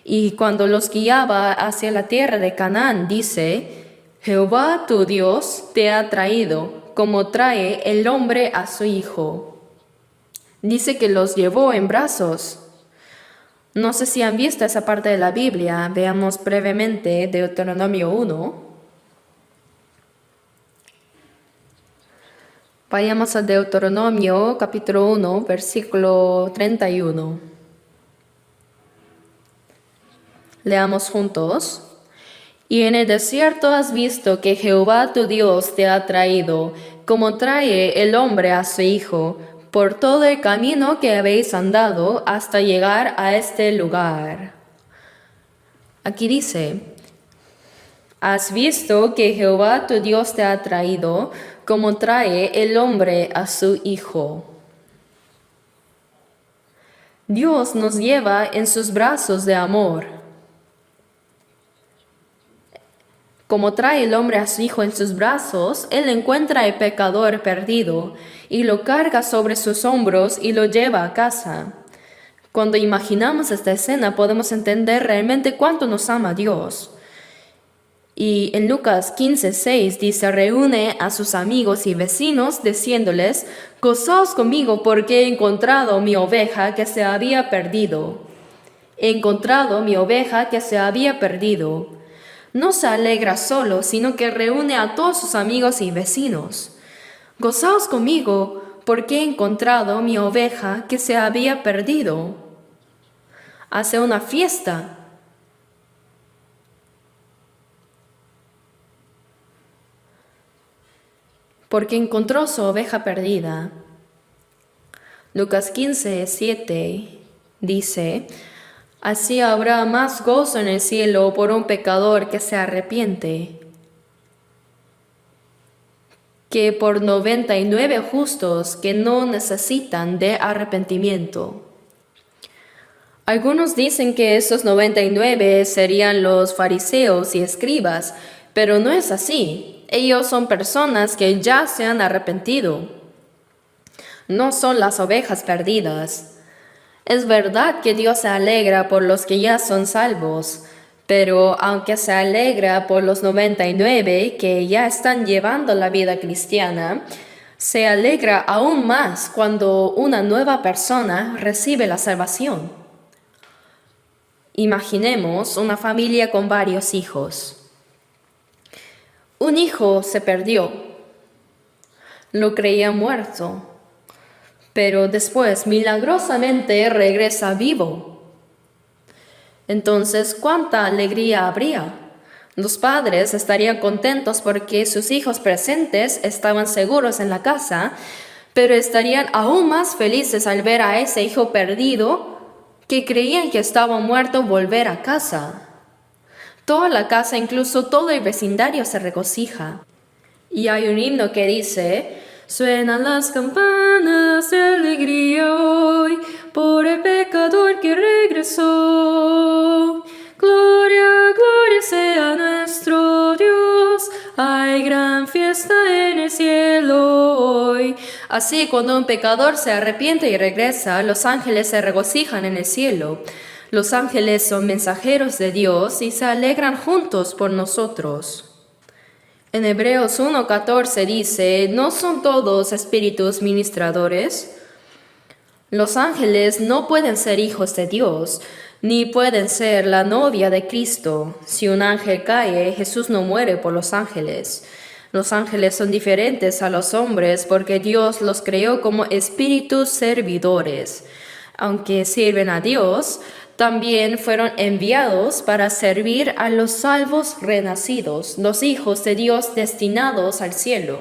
y cuando los guiaba hacia la tierra de Canaán, dice: Jehová tu Dios te ha traído, como trae el hombre a su hijo. Dice que los llevó en brazos. No sé si han visto esa parte de la Biblia. Veamos brevemente Deuteronomio 1. Vayamos a Deuteronomio capítulo 1, versículo 31. Leamos juntos. Y en el desierto has visto que Jehová tu Dios te ha traído, como trae el hombre a su hijo, por todo el camino que habéis andado hasta llegar a este lugar. Aquí dice: has visto que Jehová tu Dios te ha traído, como trae el hombre a su hijo. Dios nos lleva en sus brazos de amor. Como trae el hombre a su hijo en sus brazos, él encuentra al pecador perdido y lo carga sobre sus hombros y lo lleva a casa. Cuando imaginamos esta escena podemos entender realmente cuánto nos ama Dios. Y en Lucas 15:6 dice: reúne a sus amigos y vecinos diciéndoles: gozaos conmigo porque he encontrado mi oveja que se había perdido. He encontrado mi oveja que se había perdido. No se alegra solo, sino que reúne a todos sus amigos y vecinos. Gozaos conmigo, porque he encontrado mi oveja que se había perdido. Hace una fiesta. Porque encontró su oveja perdida. Lucas 15:7 dice: así habrá más gozo en el cielo por un pecador que se arrepiente, que por 99 justos que no necesitan de arrepentimiento. Algunos dicen que esos 99 serían los fariseos y escribas, pero no es así. Ellos son personas que ya se han arrepentido. No son las ovejas perdidas. Es verdad que Dios se alegra por los que ya son salvos, pero aunque se alegra por los 99 que ya están llevando la vida cristiana, se alegra aún más cuando una nueva persona recibe la salvación. Imaginemos una familia con varios hijos. Un hijo se perdió. Lo creía muerto, pero después milagrosamente regresa vivo. Entonces, ¿cuánta alegría habría? Los padres estarían contentos porque sus hijos presentes estaban seguros en la casa, pero estarían aún más felices al ver a ese hijo perdido que creían que estaba muerto volver a casa. Toda la casa, incluso todo el vecindario, se regocija. Y hay un himno que dice: suenan las campanas de alegría hoy por el pecador que regresó. Gloria, gloria sea nuestro Dios, hay gran fiesta en el cielo hoy. Así, cuando un pecador se arrepiente y regresa, los ángeles se regocijan en el cielo. Los ángeles son mensajeros de Dios y se alegran juntos por nosotros. En Hebreos 1:14 dice: ¿no son todos espíritus ministradores? Los ángeles no pueden ser hijos de Dios, ni pueden ser la novia de Cristo. Si un ángel cae, Jesús no muere por los ángeles. Los ángeles son diferentes a los hombres porque Dios los creó como espíritus servidores. Aunque sirven a Dios, también fueron enviados para servir a los salvos renacidos, los hijos de Dios destinados al cielo.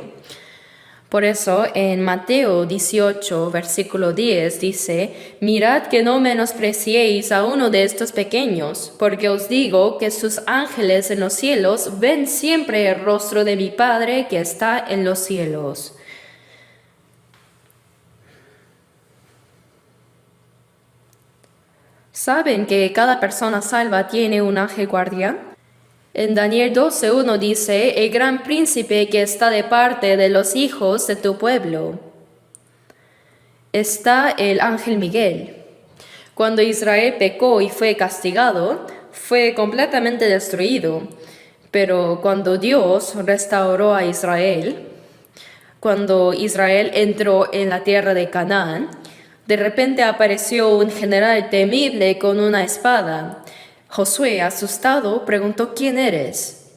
Por eso en Mateo 18, versículo 10 dice: mirad que no menospreciéis a uno de estos pequeños, porque os digo que sus ángeles en los cielos ven siempre el rostro de mi Padre que está en los cielos. ¿Saben que cada persona salva tiene un ángel guardián? En Daniel 12:1 dice: el gran príncipe que está de parte de los hijos de tu pueblo. Está el ángel Miguel. Cuando Israel pecó y fue castigado, fue completamente destruido. Pero cuando Dios restauró a Israel, cuando Israel entró en la tierra de Canaán, de repente apareció un general temible con una espada. Josué, asustado, preguntó: ¿quién eres?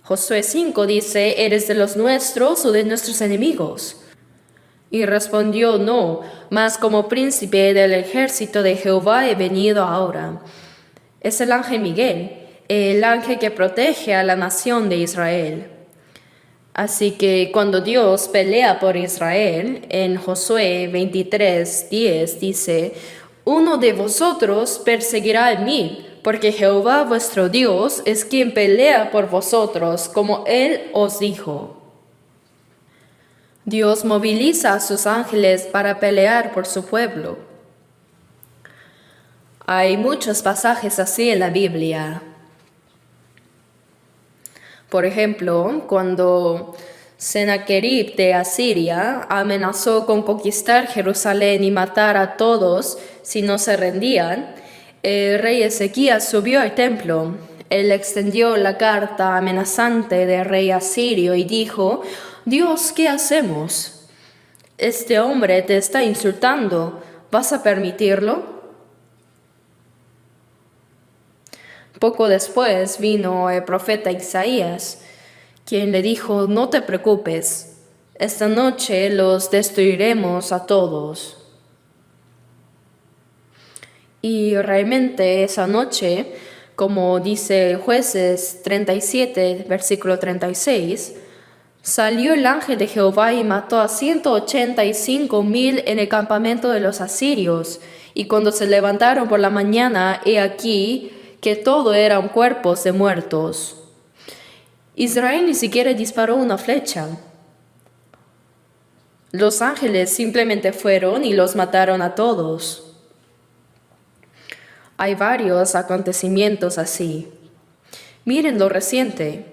Josué 5 dice: ¿eres de los nuestros o de nuestros enemigos? Y respondió: no, mas como príncipe del ejército de Jehová he venido ahora. Es el ángel Miguel, el ángel que protege a la nación de Israel. Así que cuando Dios pelea por Israel, en Josué 23:10 dice: uno de vosotros perseguirá a mí, porque Jehová vuestro Dios es quien pelea por vosotros, como Él os dijo. Dios moviliza a sus ángeles para pelear por su pueblo. Hay muchos pasajes así en la Biblia. Por ejemplo, cuando Sennacherib de Asiria amenazó con conquistar Jerusalén y matar a todos si no se rendían, el rey Ezequías subió al templo. Él extendió la carta amenazante del rey asirio y dijo: Dios, ¿qué hacemos? Este hombre te está insultando. ¿Vas a permitirlo? Poco después vino el profeta Isaías, quien le dijo: no te preocupes, esta noche los destruiremos a todos. Y realmente esa noche, como dice Jueces 37, versículo 36, salió el ángel de Jehová y mató a 185,000 en el campamento de los asirios. Y cuando se levantaron por la mañana, he aquí que todo eran cuerpos de muertos. Israel ni siquiera disparó una flecha. Los ángeles simplemente fueron y los mataron a todos. Hay varios acontecimientos así. Miren lo reciente.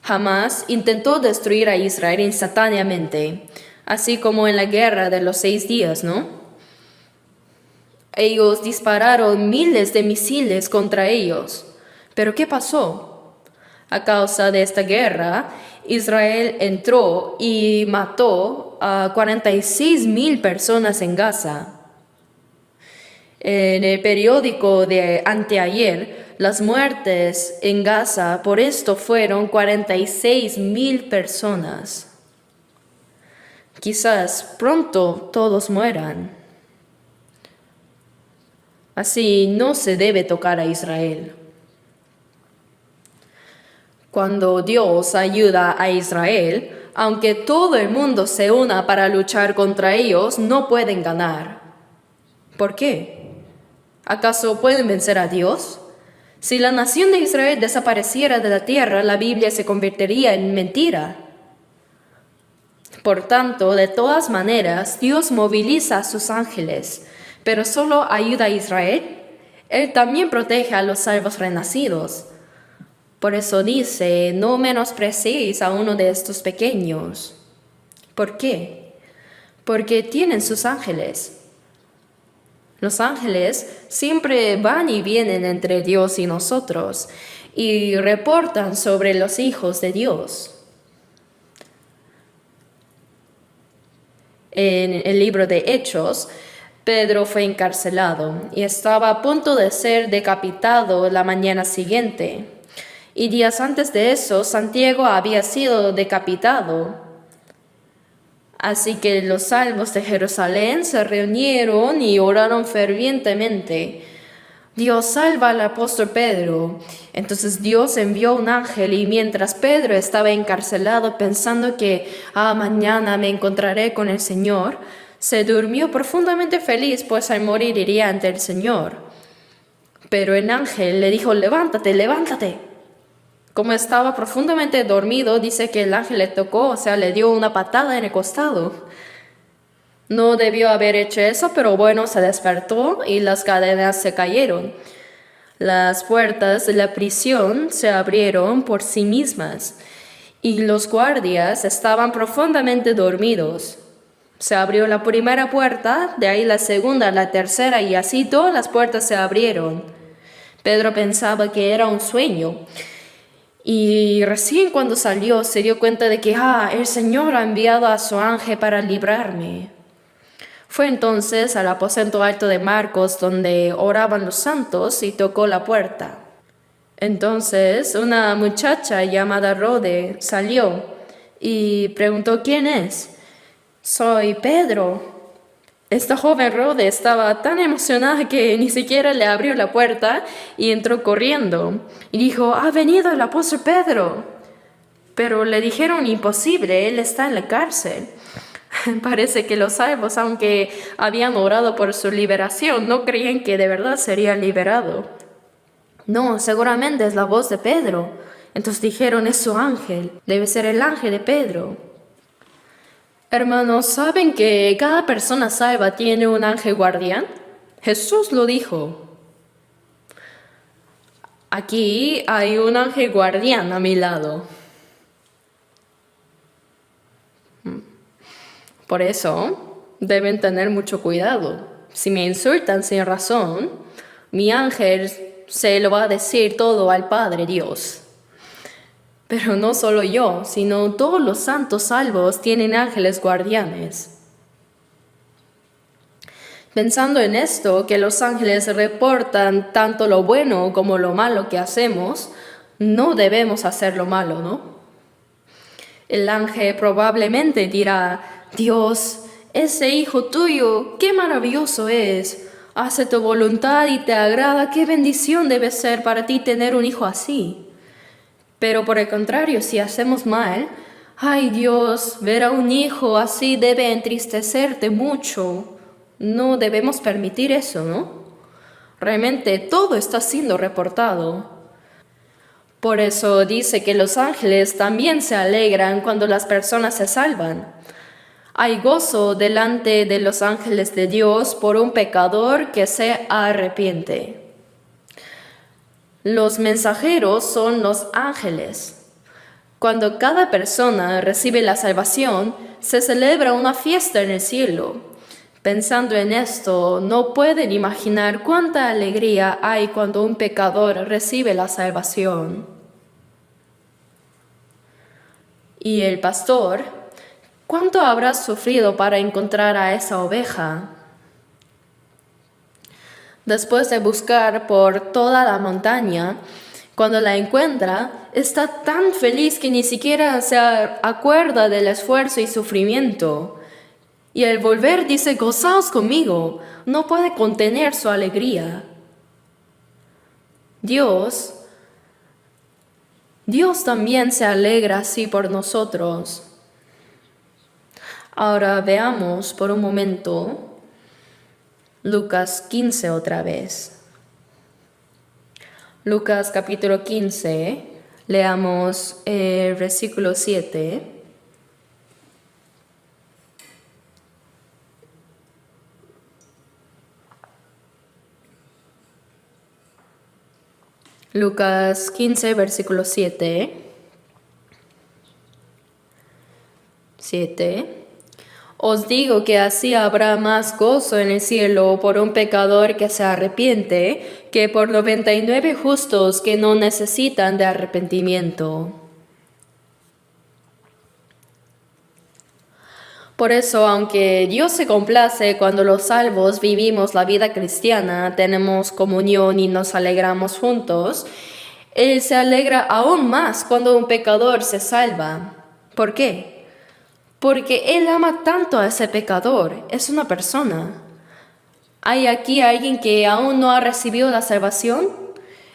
Hamás intentó destruir a Israel instantáneamente, así como en la guerra de los 6 días, ¿no? Ellos dispararon miles de misiles contra ellos. ¿Pero qué pasó? A causa de esta guerra, Israel entró y mató a 46,000 personas en Gaza. En el periódico de anteayer, las muertes en Gaza por esto fueron 46,000 personas. Quizás pronto todos mueran. Así no se debe tocar a Israel. Cuando Dios ayuda a Israel, aunque todo el mundo se una para luchar contra ellos, no pueden ganar. ¿Por qué? ¿Acaso pueden vencer a Dios? Si la nación de Israel desapareciera de la tierra, la Biblia se convertiría en mentira. Por tanto, de todas maneras, Dios moviliza a sus ángeles, pero solo ayuda a Israel. Él también protege a los salvos renacidos. Por eso dice, no menospreciéis a uno de estos pequeños. ¿Por qué? Porque tienen sus ángeles. Los ángeles siempre van y vienen entre Dios y nosotros y reportan sobre los hijos de Dios. En el libro de Hechos, Pedro fue encarcelado y estaba a punto de ser decapitado la mañana siguiente. Y días antes de eso, Santiago había sido decapitado. Así que los salvos de Jerusalén se reunieron y oraron fervientemente. Dios salva al apóstol Pedro. Entonces Dios envió un ángel y mientras Pedro estaba encarcelado pensando que mañana me encontraré con el Señor, se durmió profundamente feliz, pues al morir iría ante el Señor. Pero el ángel le dijo, levántate, levántate. Como estaba profundamente dormido, dice que el ángel le tocó, o sea, le dio una patada en el costado. No debió haber hecho eso, pero bueno, se despertó y las cadenas se cayeron. Las puertas de la prisión se abrieron por sí mismas y los guardias estaban profundamente dormidos. Se abrió la primera puerta, de ahí la segunda, la tercera y así todas las puertas se abrieron. Pedro pensaba que era un sueño. Y recién cuando salió se dio cuenta de que el Señor ha enviado a su ángel para librarme. Fue entonces al aposento alto de Marcos donde oraban los santos y tocó la puerta. Entonces una muchacha llamada Rode salió y preguntó ¿quién es? Soy Pedro. Esta joven Rode estaba tan emocionada que ni siquiera le abrió la puerta y entró corriendo. Y dijo, ha venido el apóstol Pedro. Pero le dijeron imposible, él está en la cárcel. Parece que los salvos, aunque habían orado por su liberación, no creían que de verdad sería liberado. No, seguramente es la voz de Pedro. Entonces dijeron, es su ángel, debe ser el ángel de Pedro. Hermanos, ¿saben que cada persona salva tiene un ángel guardián? Jesús lo dijo. Aquí hay un ángel guardián a mi lado. Por eso, deben tener mucho cuidado. Si me insultan sin razón, mi ángel se lo va a decir todo al Padre Dios. Pero no solo yo, sino todos los santos salvos tienen ángeles guardianes. Pensando en esto, que los ángeles reportan tanto lo bueno como lo malo que hacemos, no debemos hacer lo malo, ¿no? El ángel probablemente dirá, Dios, ese hijo tuyo, qué maravilloso es. Hace tu voluntad y te agrada, qué bendición debe ser para ti tener un hijo así. Pero por el contrario, si hacemos mal, ay Dios, ver a un hijo así debe entristecerte mucho. No debemos permitir eso, ¿no? Realmente todo está siendo reportado. Por eso dice que los ángeles también se alegran cuando las personas se salvan. Hay gozo delante de los ángeles de Dios por un pecador que se arrepiente. Los mensajeros son los ángeles. Cuando cada persona recibe la salvación, se celebra una fiesta en el cielo. Pensando en esto, no pueden imaginar cuánta alegría hay cuando un pecador recibe la salvación. Y el pastor, ¿cuánto habrá sufrido para encontrar a esa oveja? Después de buscar por toda la montaña, cuando la encuentra, está tan feliz que ni siquiera se acuerda del esfuerzo y sufrimiento. Y al volver dice, gozaos conmigo. No puede contener su alegría. Dios también se alegra así por nosotros. Ahora veamos por un momento Lucas 15 otra vez. Lucas capítulo 15, leamos el versículo 7. Lucas 15, versículo 7. 7. Os digo que así habrá más gozo en el cielo por un pecador que se arrepiente que por 99 justos que no necesitan de arrepentimiento. Por eso, aunque Dios se complace cuando los salvos vivimos la vida cristiana, tenemos comunión y nos alegramos juntos, Él se alegra aún más cuando un pecador se salva. ¿Por qué? Porque Él ama tanto a ese pecador, es una persona. ¿Hay aquí alguien que aún no ha recibido la salvación?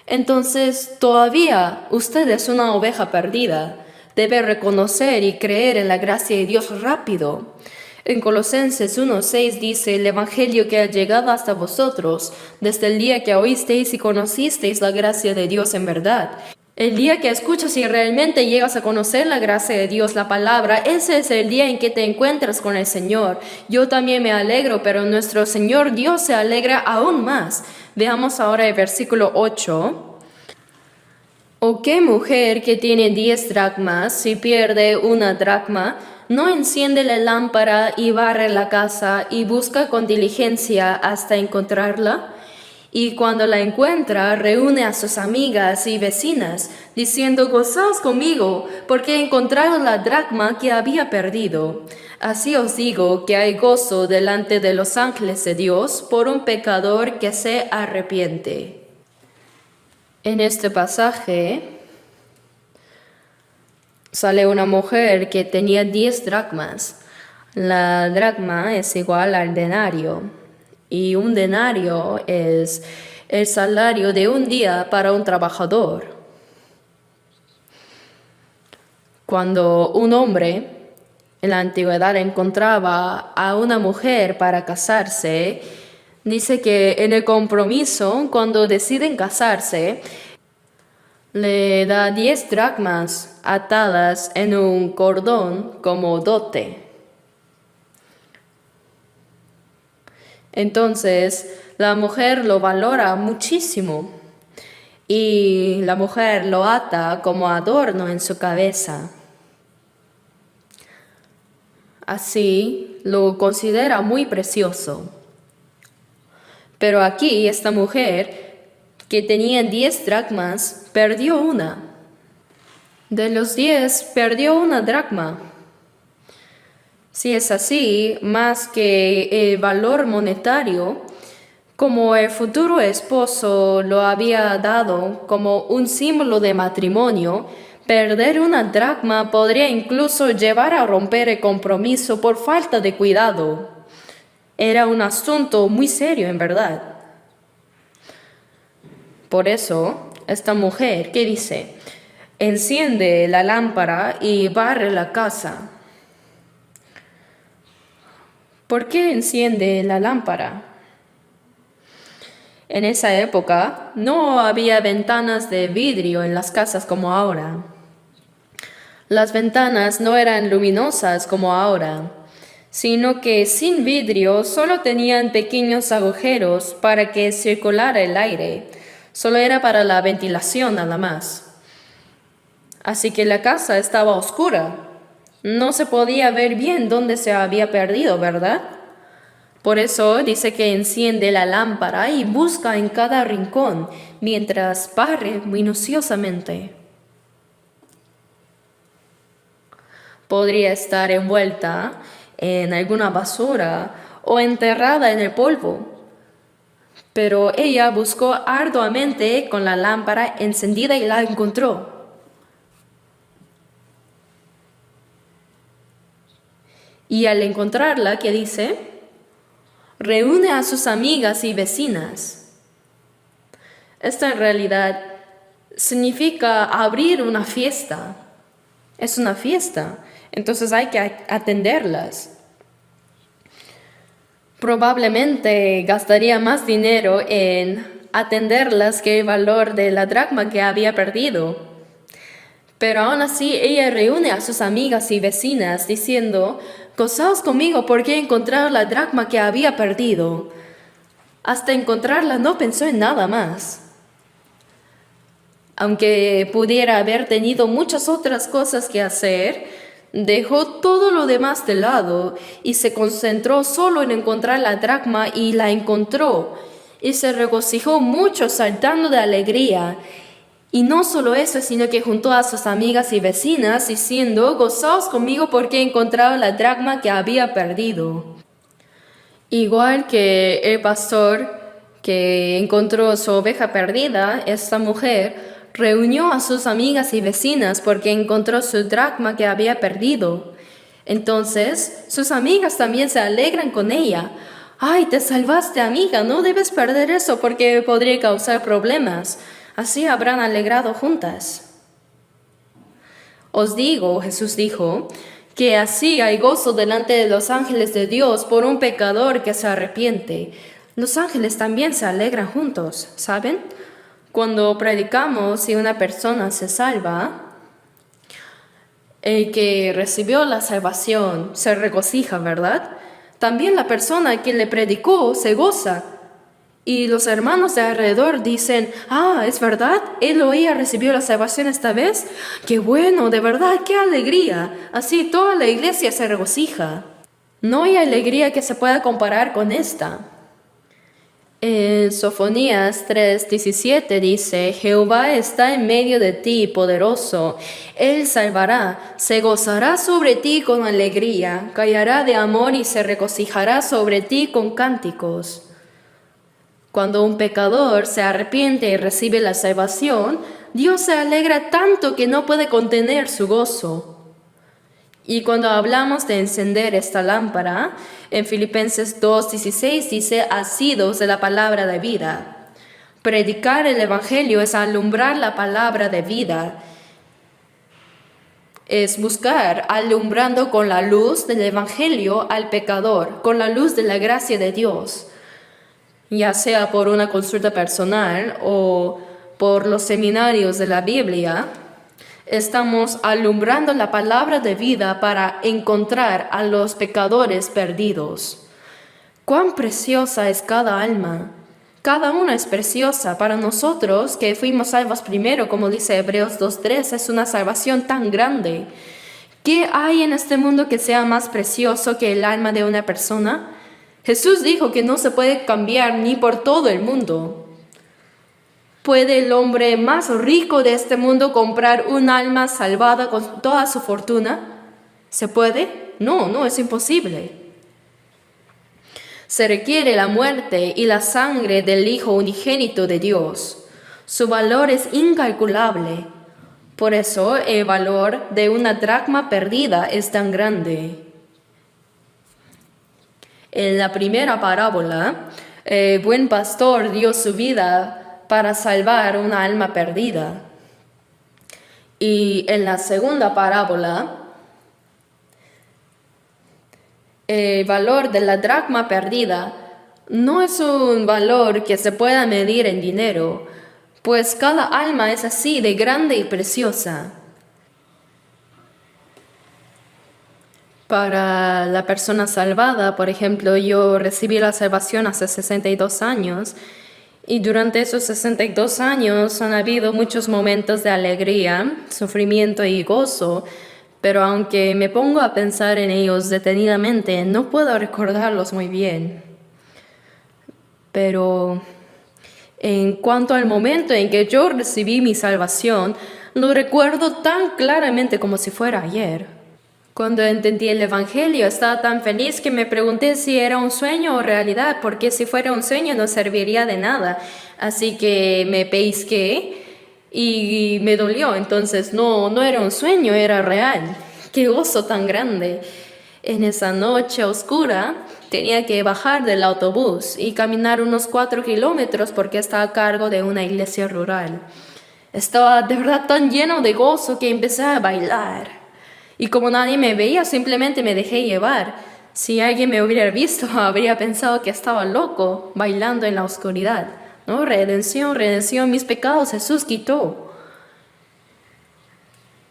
Entonces, todavía usted es una oveja perdida. Debe reconocer y creer en la gracia de Dios rápido. En Colosenses 1:6 dice, el Evangelio que ha llegado hasta vosotros, desde el día que oísteis y conocisteis la gracia de Dios en verdad. El día que escuchas y realmente llegas a conocer la gracia de Dios, la palabra, ese es el día en que te encuentras con el Señor. Yo también me alegro, pero nuestro Señor Dios se alegra aún más. Veamos ahora el versículo 8. ¿O qué mujer que tiene 10 dracmas, si pierde una dracma, no enciende la lámpara y barre la casa y busca con diligencia hasta encontrarla? Y cuando la encuentra, reúne a sus amigas y vecinas, diciendo, gozaos conmigo, porque he encontrado la dracma que había perdido. Así os digo que hay gozo delante de los ángeles de Dios por un pecador que se arrepiente. En este pasaje sale una mujer que tenía 10 dracmas. La dracma es igual al denario y un denario es el salario de un día para un trabajador. Cuando un hombre en la antigüedad encontraba a una mujer para casarse, dice que en el compromiso, cuando deciden casarse, le da 10 dracmas atadas en un cordón como dote. Entonces, la mujer lo valora muchísimo y la mujer lo ata como adorno en su cabeza. Así, lo considera muy precioso. Pero aquí esta mujer, que tenía 10 dracmas, perdió una. De los 10, perdió una dracma. Si es así, más que el valor monetario, como el futuro esposo lo había dado como un símbolo de matrimonio, perder una dracma podría incluso llevar a romper el compromiso por falta de cuidado. Era un asunto muy serio, en verdad. Por eso, esta mujer, ¿qué dice? Enciende la lámpara y barre la casa. ¿Por qué enciende la lámpara? En esa época no había ventanas de vidrio en las casas como ahora. Las ventanas no eran luminosas como ahora, sino que sin vidrio solo tenían pequeños agujeros para que circulara el aire. Solo era para la ventilación nada más. Así que la casa estaba oscura. No se podía ver bien dónde se había perdido, ¿verdad? Por eso dice que enciende la lámpara y busca en cada rincón mientras barre minuciosamente. Podría estar envuelta en alguna basura o enterrada en el polvo. Pero ella buscó arduamente con la lámpara encendida y la encontró. Y al encontrarla, ¿qué dice? Reúne a sus amigas y vecinas. Esto en realidad significa abrir una fiesta. Es una fiesta, entonces hay que atenderlas. Probablemente gastaría más dinero en atenderlas que el valor de la dracma que había perdido. Pero aún así ella reúne a sus amigas y vecinas diciendo, gozaos conmigo porque he encontrado la dracma que había perdido. Hasta encontrarla no pensó en nada más. Aunque pudiera haber tenido muchas otras cosas que hacer, dejó todo lo demás de lado y se concentró solo en encontrar la dracma y la encontró. Y se regocijó mucho saltando de alegría. Y no solo eso, sino que juntó a sus amigas y vecinas diciendo, gozaos conmigo porque he encontrado la dracma que había perdido. Igual que el pastor que encontró su oveja perdida, esta mujer reunió a sus amigas y vecinas porque encontró su dracma que había perdido. Entonces, sus amigas también se alegran con ella. ¡Ay, te salvaste, amiga! No debes perder eso porque podría causar problemas. Así habrán alegrado juntas. Os digo, Jesús dijo, que así hay gozo delante de los ángeles de Dios por un pecador que se arrepiente. Los ángeles también se alegran juntos, ¿saben? Cuando predicamos y una persona se salva, el que recibió la salvación se regocija, ¿verdad? También la persona que le predicó se goza. Y los hermanos de alrededor dicen, ¿es verdad? ¿Él o ella recibió la salvación esta vez? ¡Qué bueno! De verdad, ¡qué alegría! Así toda la iglesia se regocija. No hay alegría que se pueda comparar con esta. En Sofonías 3:17 dice, Jehová está en medio de ti, poderoso. Él salvará, se gozará sobre ti con alegría, callará de amor y se regocijará sobre ti con cánticos. Cuando un pecador se arrepiente y recibe la salvación, Dios se alegra tanto que no puede contener su gozo. Y cuando hablamos de encender esta lámpara, en Filipenses 2:16 dice, asidos de la palabra de vida. Predicar el Evangelio es alumbrar la palabra de vida. Es buscar alumbrando con la luz del Evangelio al pecador, con la luz de la gracia de Dios. Ya sea por una consulta personal o por los seminarios de la Biblia, estamos alumbrando la palabra de vida para encontrar a los pecadores perdidos. ¡Cuán preciosa es cada alma! Cada una es preciosa. Para nosotros, que fuimos salvos primero, como dice Hebreos 2:3, es una salvación tan grande. ¿Qué hay en este mundo que sea más precioso que el alma de una persona? Jesús dijo que no se puede cambiar ni por todo el mundo. ¿Puede el hombre más rico de este mundo comprar un alma salvada con toda su fortuna? ¿Se puede? No, es imposible. Se requiere la muerte y la sangre del Hijo unigénito de Dios. Su valor es incalculable. Por eso el valor de una dracma perdida es tan grande. En la primera parábola, el buen pastor dio su vida para salvar una alma perdida. Y en la segunda parábola, el valor de la dracma perdida no es un valor que se pueda medir en dinero, pues cada alma es así de grande y preciosa. Para la persona salvada, por ejemplo, yo recibí la salvación hace 62 años y durante esos 62 años han habido muchos momentos de alegría, sufrimiento y gozo, pero aunque me pongo a pensar en ellos detenidamente, no puedo recordarlos muy bien. Pero en cuanto al momento en que yo recibí mi salvación, lo recuerdo tan claramente como si fuera ayer. Cuando entendí el Evangelio, estaba tan feliz que me pregunté si era un sueño o realidad, porque si fuera un sueño no serviría de nada. Así que me peisqué y me dolió. Entonces no era un sueño, era real. ¡Qué gozo tan grande! En esa noche oscura tenía que bajar del autobús y caminar unos 4 kilómetros porque estaba a cargo de una iglesia rural. Estaba de verdad tan lleno de gozo que empecé a bailar. Y como nadie me veía, simplemente me dejé llevar. Si alguien me hubiera visto, habría pensado que estaba loco, bailando en la oscuridad. No, redención, redención, mis pecados Jesús quitó.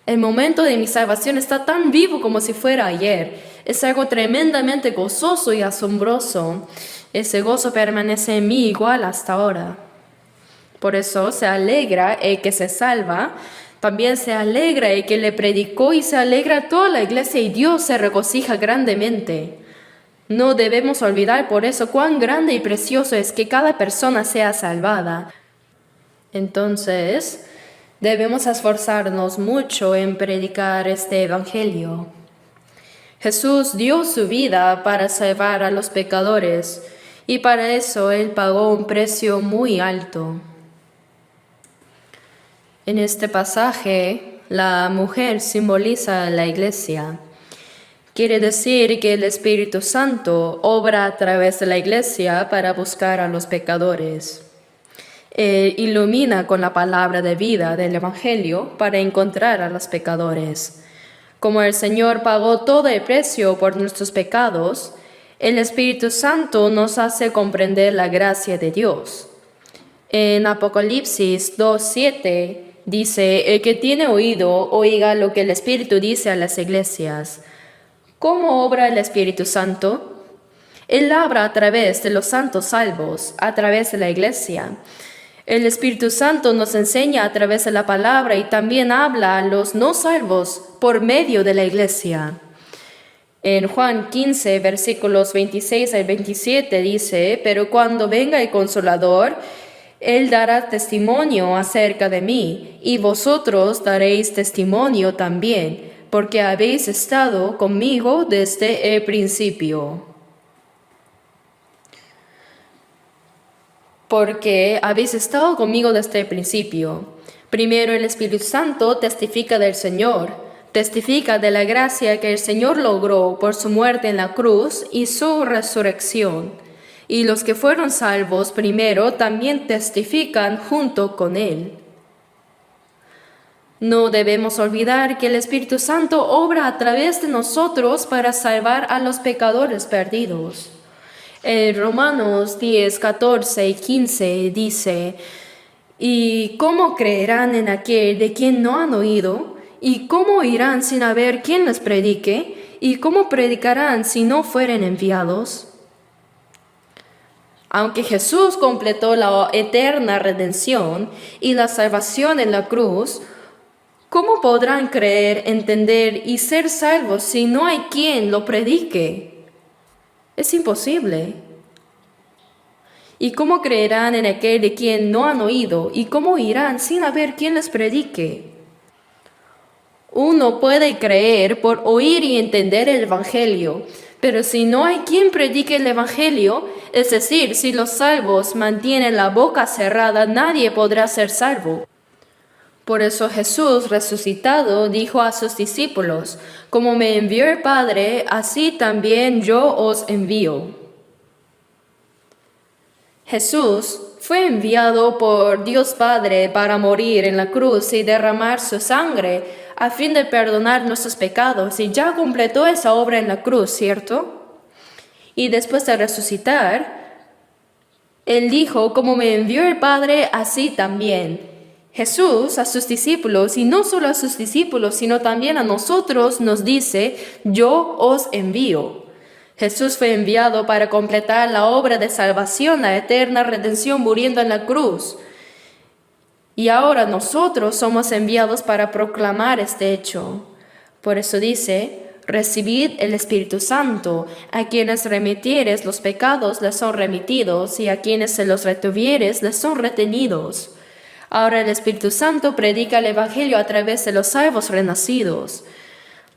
El momento de mi salvación está tan vivo como si fuera ayer. Es algo tremendamente gozoso y asombroso. Ese gozo permanece en mí igual hasta ahora. Por eso se alegra el que se salva, también se alegra el que le predicó y se alegra toda la iglesia y Dios se regocija grandemente. No debemos olvidar por eso cuán grande y precioso es que cada persona sea salvada. Entonces, debemos esforzarnos mucho en predicar este evangelio. Jesús dio su vida para salvar a los pecadores y para eso Él pagó un precio muy alto. En este pasaje, la mujer simboliza la iglesia. Quiere decir que el Espíritu Santo obra a través de la iglesia para buscar a los pecadores. Ilumina con la palabra de vida del Evangelio para encontrar a los pecadores. Como el Señor pagó todo el precio por nuestros pecados, el Espíritu Santo nos hace comprender la gracia de Dios. En Apocalipsis 2:7 dice, el que tiene oído, oiga lo que el Espíritu dice a las iglesias. ¿Cómo obra el Espíritu Santo? Él obra a través de los santos salvos, a través de la iglesia. El Espíritu Santo nos enseña a través de la palabra y también habla a los no salvos por medio de la iglesia. En Juan 15, versículos 26 al 27 dice, pero cuando venga el Consolador, Él dará testimonio acerca de mí, y vosotros daréis testimonio también, porque habéis estado conmigo desde el principio. Porque habéis estado conmigo desde el principio. Primero el Espíritu Santo testifica del Señor, testifica de la gracia que el Señor logró por su muerte en la cruz y su resurrección. Y los que fueron salvos primero también testifican junto con Él. No debemos olvidar que el Espíritu Santo obra a través de nosotros para salvar a los pecadores perdidos. En Romanos 10, 14 y 15 dice, ¿y cómo creerán en aquel de quien no han oído? ¿Y cómo irán sin haber quien les predique? ¿Y cómo predicarán si no fueren enviados? Aunque Jesús completó la eterna redención y la salvación en la cruz, ¿cómo podrán creer, entender y ser salvos si no hay quien lo predique? Es imposible. ¿Y cómo creerán en aquel de quien no han oído? ¿Y cómo irán sin haber quien les predique? Uno puede creer por oír y entender el Evangelio, pero si no hay quien predique el Evangelio, es decir, si los salvos mantienen la boca cerrada, nadie podrá ser salvo. Por eso Jesús resucitado dijo a sus discípulos, como me envió el Padre, así también yo os envío. Jesús fue enviado por Dios Padre para morir en la cruz y derramar su sangre a fin de perdonar nuestros pecados, y ya completó esa obra en la cruz, ¿cierto? Y después de resucitar, Él dijo, como me envió el Padre, así también. Jesús a sus discípulos, y no solo a sus discípulos, sino también a nosotros, nos dice, yo os envío. Jesús fue enviado para completar la obra de salvación, la eterna redención muriendo en la cruz. Y ahora nosotros somos enviados para proclamar este hecho. Por eso dice, recibid el Espíritu Santo, a quienes remitieres los pecados les son remitidos, y a quienes se los retuvieres les son retenidos. Ahora el Espíritu Santo predica el Evangelio a través de los salvos renacidos.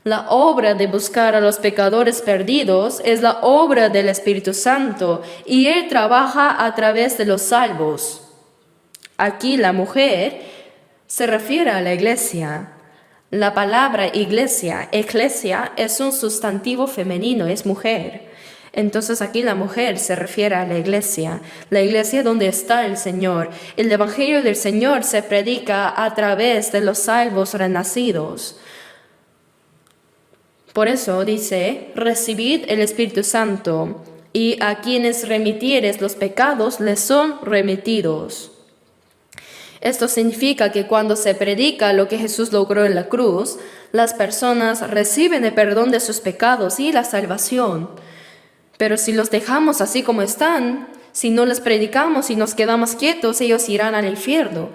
La obra de buscar a los pecadores perdidos es la obra del Espíritu Santo, y Él trabaja a través de los salvos. Aquí la mujer se refiere a la iglesia. La palabra iglesia, eclesia, es un sustantivo femenino, es mujer. Entonces aquí la mujer se refiere a la iglesia donde está el Señor. El Evangelio del Señor se predica a través de los salvos renacidos. Por eso dice, recibid el Espíritu Santo, y a quienes remitieres los pecados les son remitidos. Esto significa que cuando se predica lo que Jesús logró en la cruz, las personas reciben el perdón de sus pecados y la salvación. Pero si los dejamos así como están, si no les predicamos y nos quedamos quietos, ellos irán al infierno.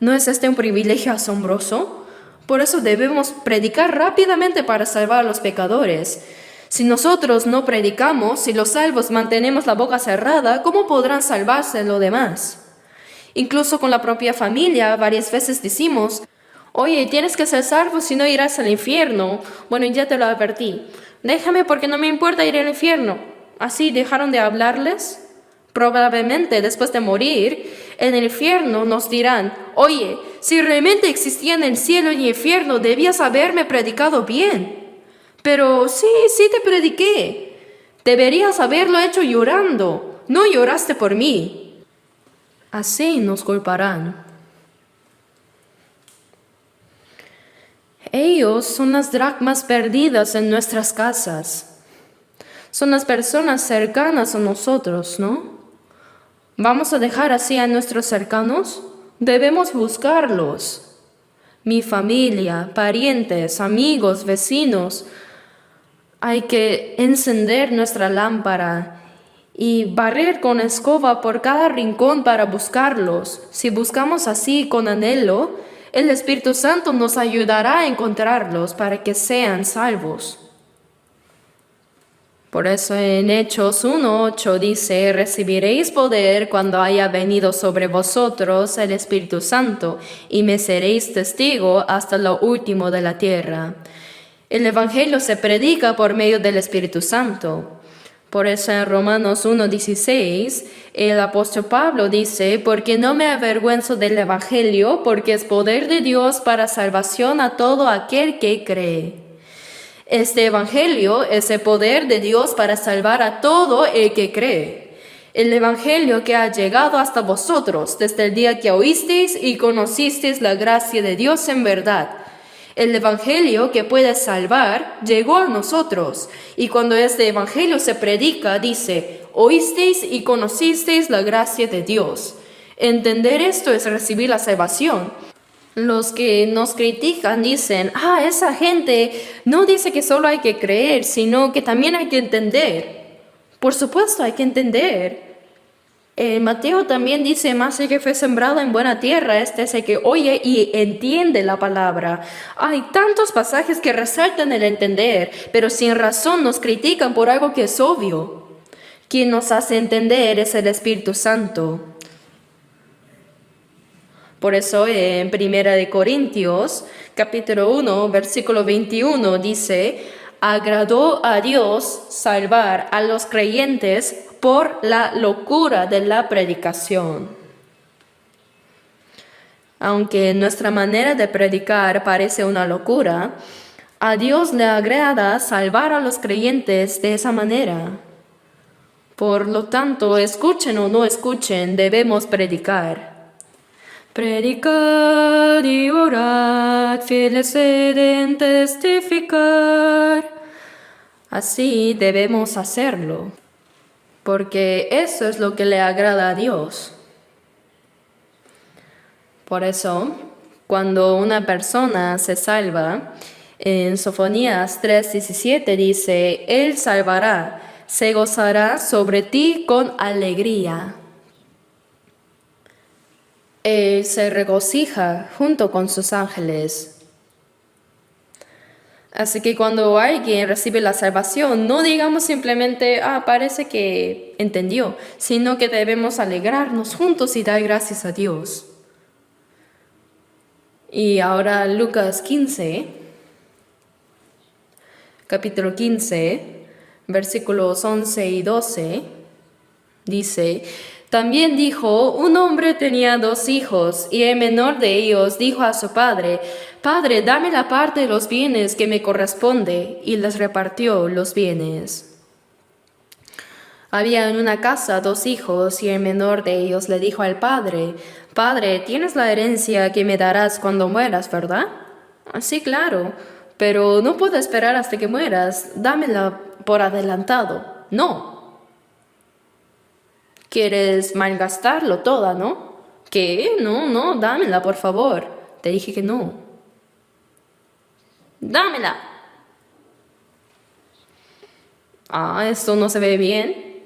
¿No es este un privilegio asombroso? Por eso debemos predicar rápidamente para salvar a los pecadores. Si nosotros no predicamos, si los salvos mantenemos la boca cerrada, ¿cómo podrán salvarse los demás? Incluso con la propia familia, varias veces decimos, oye, tienes que ser salvo si no irás al infierno. Bueno, ya te lo advertí. Déjame porque no me importa ir al infierno. ¿Así dejaron de hablarles? Probablemente después de morir, en el infierno nos dirán, oye, si realmente existían el cielo y el infierno, debías haberme predicado bien. Pero sí te prediqué. Deberías haberlo hecho llorando. No lloraste por mí. Así nos culparán. Ellos son las dracmas perdidas en nuestras casas. Son las personas cercanas a nosotros, ¿no? ¿Vamos a dejar así a nuestros cercanos? Debemos buscarlos. Mi familia, parientes, amigos, vecinos. Hay que encender nuestra lámpara y barrer con escoba por cada rincón para buscarlos. Si buscamos así con anhelo, el Espíritu Santo nos ayudará a encontrarlos para que sean salvos. Por eso en Hechos 1:8 dice, recibiréis poder cuando haya venido sobre vosotros el Espíritu Santo, y me seréis testigo hasta lo último de la tierra. El Evangelio se predica por medio del Espíritu Santo. Por eso en Romanos 1:16, el apóstol Pablo dice, porque no me avergüenzo del Evangelio, porque es poder de Dios para salvación a todo aquel que cree. Este Evangelio es el poder de Dios para salvar a todo el que cree. El Evangelio que ha llegado hasta vosotros desde el día que oísteis y conocisteis la gracia de Dios en verdad. El Evangelio que puede salvar llegó a nosotros, y cuando este Evangelio se predica, dice, oísteis y conocisteis la gracia de Dios. Entender esto es recibir la salvación. Los que nos critican dicen, esa gente no dice que solo hay que creer, sino que también hay que entender. Por supuesto, hay que entender. Mateo también dice, más el que fue sembrado en buena tierra, este es el que oye y entiende la palabra. Hay tantos pasajes que resaltan el entender, pero sin razón nos critican por algo que es obvio. Quien nos hace entender es el Espíritu Santo. Por eso en 1 Corintios, capítulo 1, versículo 21, dice, agradó a Dios salvar a los creyentes por la locura de la predicación. Aunque nuestra manera de predicar parece una locura, a Dios le agrada salvar a los creyentes de esa manera. Por lo tanto, escuchen o no escuchen, debemos predicar. Predicad y orad, fieles sed en testificar. Así debemos hacerlo, porque eso es lo que le agrada a Dios. Por eso, cuando una persona se salva, en Sofonías 3:17 dice, Él salvará, se gozará sobre ti con alegría. Él se regocija junto con sus ángeles. Así que cuando alguien recibe la salvación, no digamos simplemente, parece que entendió, sino que debemos alegrarnos juntos y dar gracias a Dios. Y ahora Lucas 15, capítulo 15, versículos 11 y 12, dice, también dijo, un hombre tenía 2 hijos, y el menor de ellos dijo a su padre, Padre, dame la parte de los bienes que me corresponde, y les repartió los bienes. Había en una casa 2 hijos, y el menor de ellos le dijo al padre: Padre, tienes la herencia que me darás cuando mueras, ¿verdad? Sí, claro, pero no puedo esperar hasta que mueras, dámela por adelantado. No. ¿Quieres malgastarlo toda, no? ¿Qué? No, dámela, por favor. Te dije que no. Dámela. Esto no se ve bien.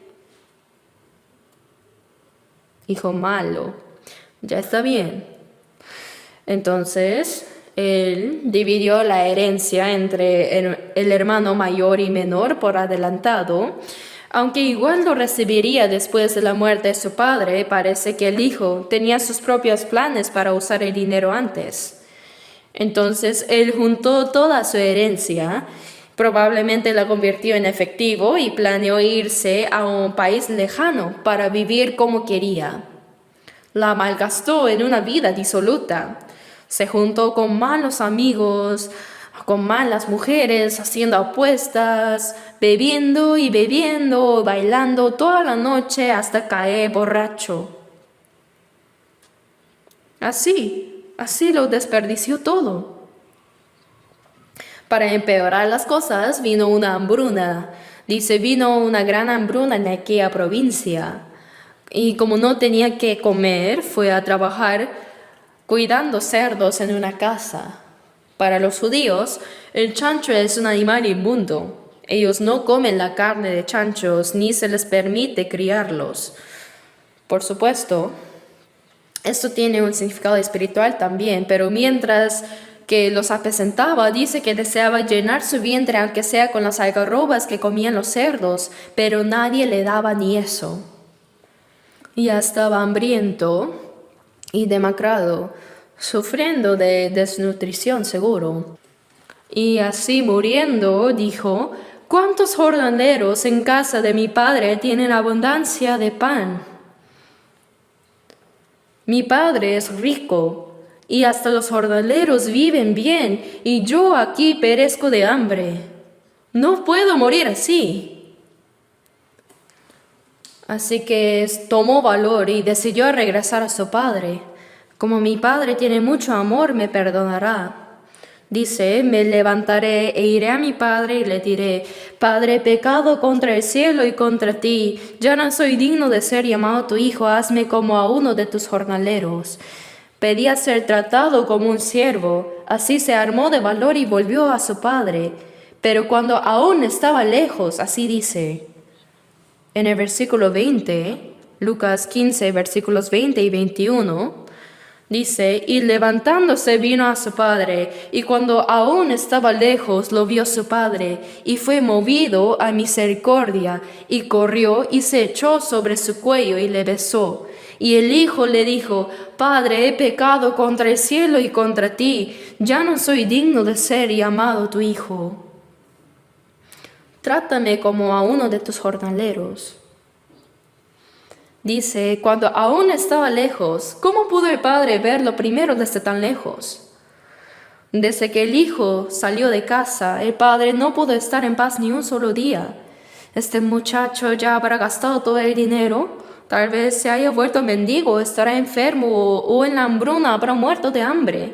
Hijo malo. Ya está bien. Entonces, él dividió la herencia entre el hermano mayor y menor por adelantado. Aunque igual lo recibiría después de la muerte de su padre, parece que el hijo tenía sus propios planes para usar el dinero antes. Entonces, él juntó toda su herencia, probablemente la convirtió en efectivo y planeó irse a un país lejano para vivir como quería. La malgastó en una vida disoluta. Se juntó con malos amigos, con malas mujeres, haciendo apuestas, bebiendo y bebiendo, bailando toda la noche hasta caer borracho. Así lo desperdició todo. Para empeorar las cosas, vino una hambruna. Vino una gran hambruna en aquella provincia. Y como no tenía que comer, fue a trabajar cuidando cerdos en una casa. Para los judíos, el chancho es un animal inmundo. Ellos no comen la carne de chanchos ni se les permite criarlos. Por supuesto, esto tiene un significado espiritual también, pero mientras que los apacentaba, dice que deseaba llenar su vientre aunque sea con las algarrobas que comían los cerdos, pero nadie le daba ni eso. Ya estaba hambriento y demacrado, sufriendo de desnutrición seguro. Y así muriendo, dijo: ¿Cuántos jornaleros en casa de mi padre tienen abundancia de pan? Mi padre es rico, y hasta los jornaleros viven bien, y yo aquí perezco de hambre. No puedo morir así. Así que tomó valor y decidió regresar a su padre. Como mi padre tiene mucho amor, me perdonará. Dice: me levantaré e iré a mi padre y le diré: Padre, he pecado contra el cielo y contra ti. Ya no soy digno de ser llamado tu hijo, hazme como a uno de tus jornaleros. Pedía ser tratado como un siervo. Así se armó de valor y volvió a su padre. Pero cuando aún estaba lejos, así dice en el versículo 20, Lucas 15, versículos 20 y 21, dice: y levantándose vino a su padre, y cuando aún estaba lejos lo vio su padre, y fue movido a misericordia, y corrió y se echó sobre su cuello y le besó. Y el hijo le dijo: Padre, he pecado contra el cielo y contra ti, ya no soy digno de ser llamado tu hijo. Trátame como a uno de tus jornaleros. Dice: cuando aún estaba lejos, ¿cómo pudo el padre verlo primero desde tan lejos? Desde que el hijo salió de casa, el padre no pudo estar en paz ni un solo día. Este muchacho ya habrá gastado todo el dinero, tal vez se haya vuelto mendigo, estará enfermo o en la hambruna habrá muerto de hambre.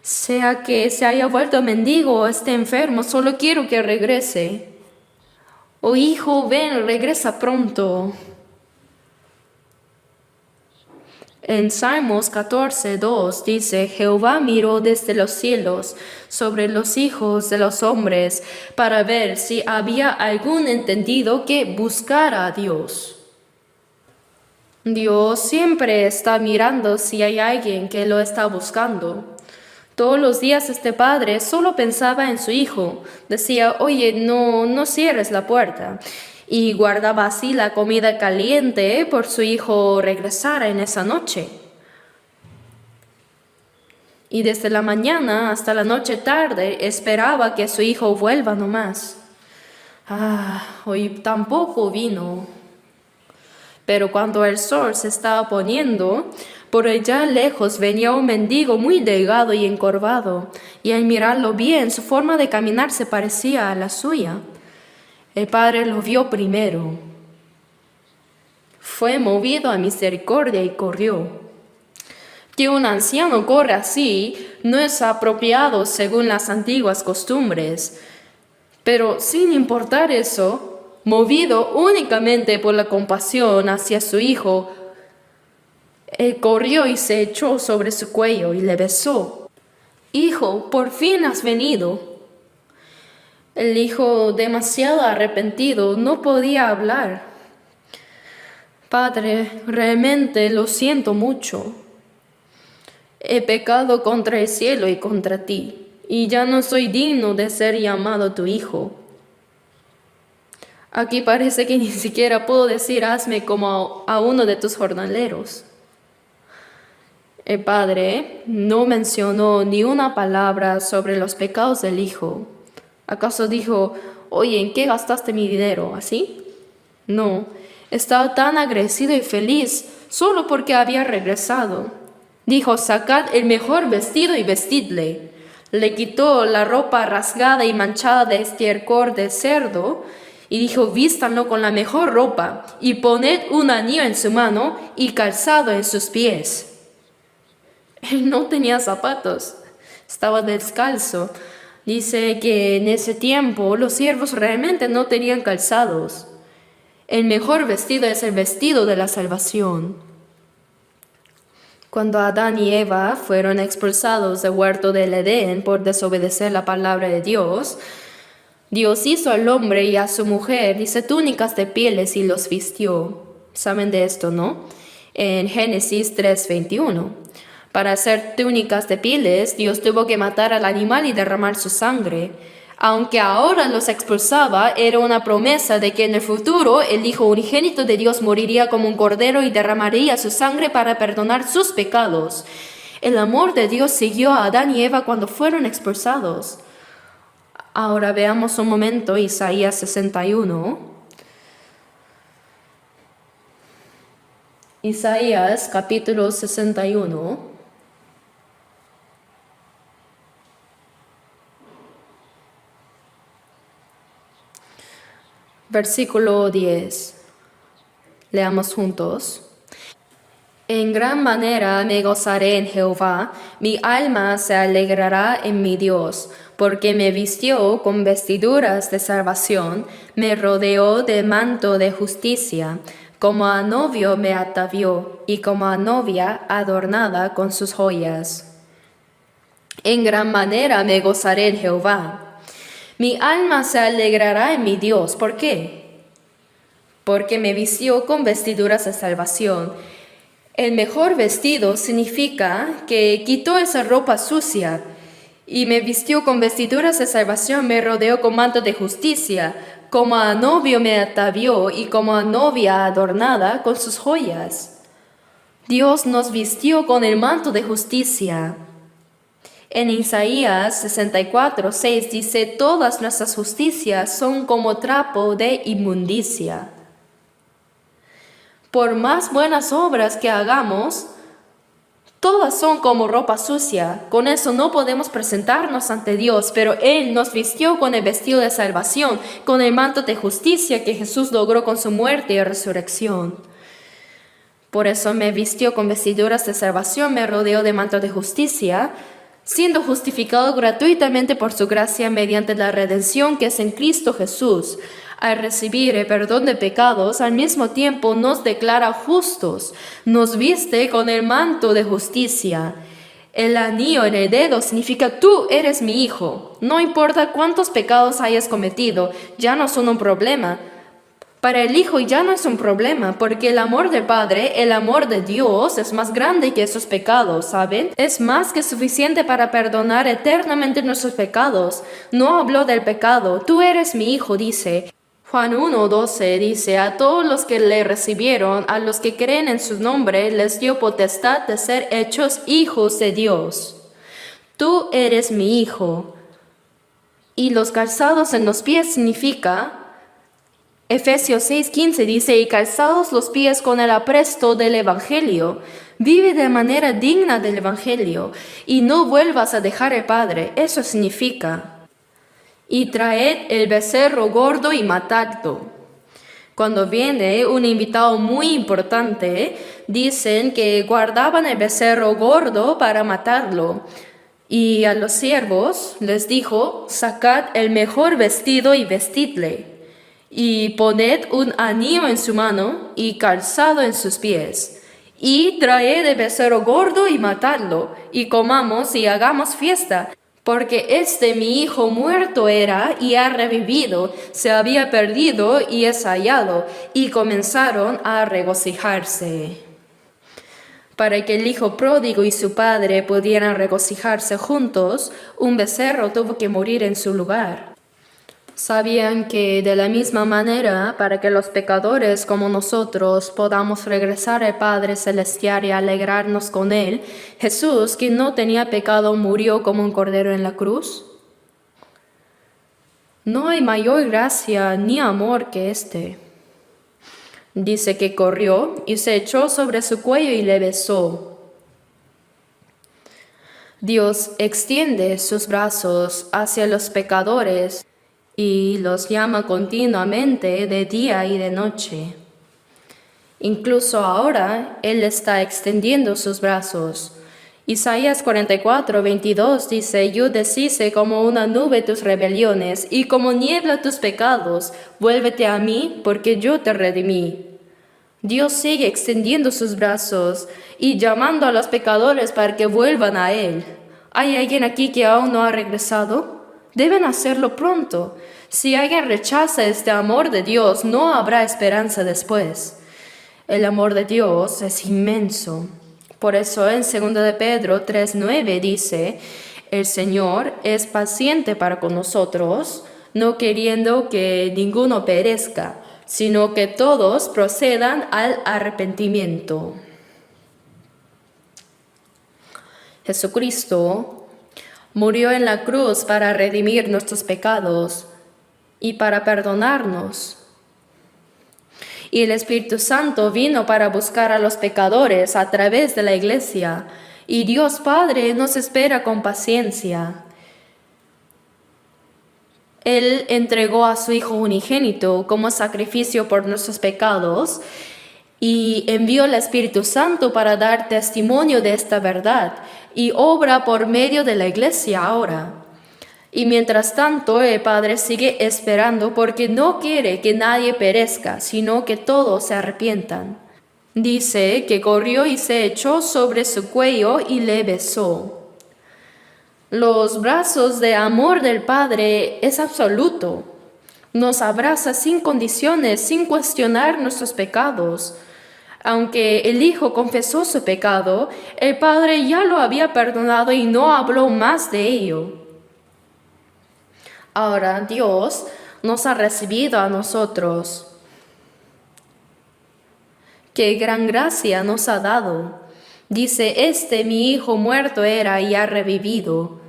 Sea que se haya vuelto mendigo o esté enfermo, solo quiero que regrese. Oh hijo, ven, regresa pronto. En Salmos 14:2 dice: Jehová miró desde los cielos sobre los hijos de los hombres para ver si había algún entendido que buscara a Dios. Dios siempre está mirando si hay alguien que lo está buscando. Todos los días este padre solo pensaba en su hijo. Decía: oye, no cierres la puerta. Y guardaba así la comida caliente por su hijo regresara en esa noche. Y desde la mañana hasta la noche tarde esperaba que su hijo vuelva nomás. Hoy tampoco vino. Pero cuando el sol se estaba poniendo, Por allá lejos venía un mendigo muy delgado y encorvado, y al mirarlo bien, su forma de caminar se parecía a la suya. El padre lo vio primero. Fue movido a misericordia y corrió. Que un anciano corra así no es apropiado según las antiguas costumbres. Pero sin importar eso, movido únicamente por la compasión hacia su hijo, él corrió y se echó sobre su cuello y le besó. Hijo, por fin has venido. El hijo, demasiado arrepentido, no podía hablar. Padre, realmente lo siento mucho. He pecado contra el cielo y contra ti, y ya no soy digno de ser llamado tu hijo. Aquí parece que ni siquiera puedo decir hazme como a uno de tus jornaleros. El padre no mencionó ni una palabra sobre los pecados del hijo. ¿Acaso dijo, oye, ¿en qué gastaste mi dinero? ¿Así? No, estaba tan agradecido y feliz solo porque había regresado. Dijo, sacad el mejor vestido y vestidle. Le quitó la ropa rasgada y manchada de estiércol de cerdo y dijo, vístanlo con la mejor ropa y poned un anillo en su mano y calzado en sus pies. Él no tenía zapatos, estaba descalzo. Dice que en ese tiempo los siervos realmente no tenían calzados. El mejor vestido es el vestido de la salvación. Cuando Adán y Eva fueron expulsados del huerto del Edén por desobedecer la palabra de Dios, Dios hizo al hombre y a su mujer, dice, túnicas de pieles y los vistió. ¿Saben de esto, no? En Génesis 3:21. Para hacer túnicas de pieles, Dios tuvo que matar al animal y derramar su sangre. Aunque ahora los expulsaba, era una promesa de que en el futuro el Hijo unigénito de Dios moriría como un cordero y derramaría su sangre para perdonar sus pecados. El amor de Dios siguió a Adán y Eva cuando fueron expulsados. Ahora veamos un momento Isaías 61. Isaías capítulo 61. Versículo 10. Leamos juntos. En gran manera me gozaré en Jehová, mi alma se alegrará en mi Dios, porque me vistió con vestiduras de salvación, me rodeó de manto de justicia, como a novio me atavió, y como a novia adornada con sus joyas. En gran manera me gozaré en Jehová. Mi alma se alegrará en mi Dios. ¿Por qué? Porque me vistió con vestiduras de salvación. El mejor vestido significa que quitó esa ropa sucia y me vistió con vestiduras de salvación, me rodeó con manto de justicia, como a novio me atavió y como a novia adornada con sus joyas. Dios nos vistió con el manto de justicia. En Isaías 64:6 dice, todas nuestras justicias son como trapo de inmundicia. Por más buenas obras que hagamos, todas son como ropa sucia. Con eso no podemos presentarnos ante Dios, pero Él nos vistió con el vestido de salvación, con el manto de justicia que Jesús logró con su muerte y resurrección. Por eso me vistió con vestiduras de salvación, me rodeó de manto de justicia, siendo justificado gratuitamente por su gracia mediante la redención que es en Cristo Jesús. Al recibir el perdón de pecados, al mismo tiempo nos declara justos, nos viste con el manto de justicia. El anillo en el dedo significa tú eres mi hijo. No importa cuántos pecados hayas cometido, ya no son un problema. Para el Hijo ya no es un problema, porque el amor del Padre, el amor de Dios, es más grande que esos pecados, ¿saben? Es más que suficiente para perdonar eternamente nuestros pecados. No habló del pecado, tú eres mi Hijo, dice. Juan 1:12 dice, a todos los que le recibieron, a los que creen en su nombre, les dio potestad de ser hechos hijos de Dios. Tú eres mi Hijo. Y los calzados en los pies significa Efesios 6:15 dice, y calzados los pies con el apresto del Evangelio. Vive de manera digna del Evangelio y no vuelvas a dejar el Padre. Eso significa. Y traed el becerro gordo y matadlo. Cuando viene un invitado muy importante, dicen que guardaban el becerro gordo para matarlo. Y a los siervos les dijo, sacad el mejor vestido y vestidle. Y poned un anillo en su mano y calzado en sus pies. Y traed el becerro gordo y matadlo, y comamos y hagamos fiesta. Porque mi hijo muerto era y ha revivido, se había perdido y es hallado. Y comenzaron a regocijarse. Para que el hijo pródigo y su padre pudieran regocijarse juntos, un becerro tuvo que morir en su lugar. Sabían que de la misma manera, para que los pecadores como nosotros podamos regresar al Padre Celestial y alegrarnos con Él, Jesús, que no tenía pecado, murió como un cordero en la cruz. No hay mayor gracia ni amor que este. Dice que corrió y se echó sobre su cuello y le besó. Dios extiende sus brazos hacia los pecadores y los llama continuamente de día y de noche. Incluso ahora Él está extendiendo sus brazos. Isaías 44:22 dice, yo deshice como una nube tus rebeliones y como niebla tus pecados. Vuélvete a mí, porque yo te redimí. Dios sigue extendiendo sus brazos y llamando a los pecadores para que vuelvan a Él. ¿Hay alguien aquí que aún no ha regresado? Deben hacerlo pronto. Si alguien rechaza este amor de Dios, no habrá esperanza después. El amor de Dios es inmenso. Por eso en 2 de Pedro 3:9 dice, el Señor es paciente para con nosotros, no queriendo que ninguno perezca, sino que todos procedan al arrepentimiento. Jesucristo murió en la cruz para redimir nuestros pecados y para perdonarnos. Y el Espíritu Santo vino para buscar a los pecadores a través de la iglesia. Y Dios Padre nos espera con paciencia. Él entregó a su Hijo unigénito como sacrificio por nuestros pecados y envió el Espíritu Santo para dar testimonio de esta verdad y obra por medio de la iglesia ahora. Y mientras tanto el Padre sigue esperando porque no quiere que nadie perezca, sino que todos se arrepientan. Dice que corrió y se echó sobre su cuello y le besó. Los brazos de amor del Padre es absoluto. Nos abraza sin condiciones, sin cuestionar nuestros pecados. Aunque el Hijo confesó su pecado, el Padre ya lo había perdonado y no habló más de ello. Ahora Dios nos ha recibido a nosotros. Qué gran gracia nos ha dado. Dice, mi Hijo muerto era y ha revivido.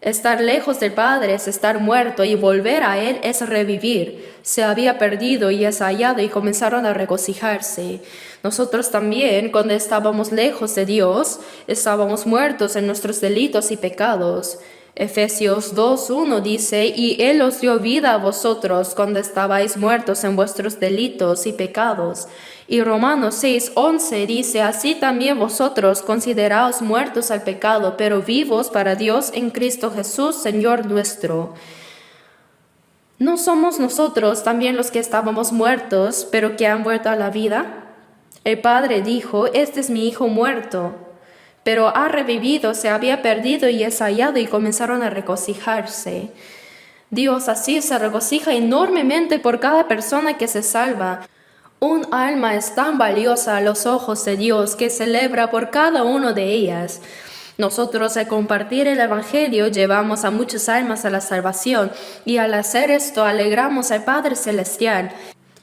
Estar lejos del Padre es estar muerto y volver a Él es revivir. Se había perdido y es hallado y comenzaron a regocijarse. Nosotros también, cuando estábamos lejos de Dios, estábamos muertos en nuestros delitos y pecados. Efesios 2:1 dice, y Él os dio vida a vosotros cuando estabais muertos en vuestros delitos y pecados. Y Romanos 6:11 dice, así también vosotros consideraos muertos al pecado, pero vivos para Dios en Cristo Jesús, Señor nuestro. ¿No somos nosotros también los que estábamos muertos, pero que han vuelto a la vida? El Padre dijo, este es mi Hijo muerto, pero ha revivido, se había perdido y es hallado, y comenzaron a regocijarse. Dios así se regocija enormemente por cada persona que se salva. Un alma es tan valiosa a los ojos de Dios que celebra por cada una de ellas. Nosotros al compartir el Evangelio llevamos a muchas almas a la salvación y al hacer esto alegramos al Padre Celestial.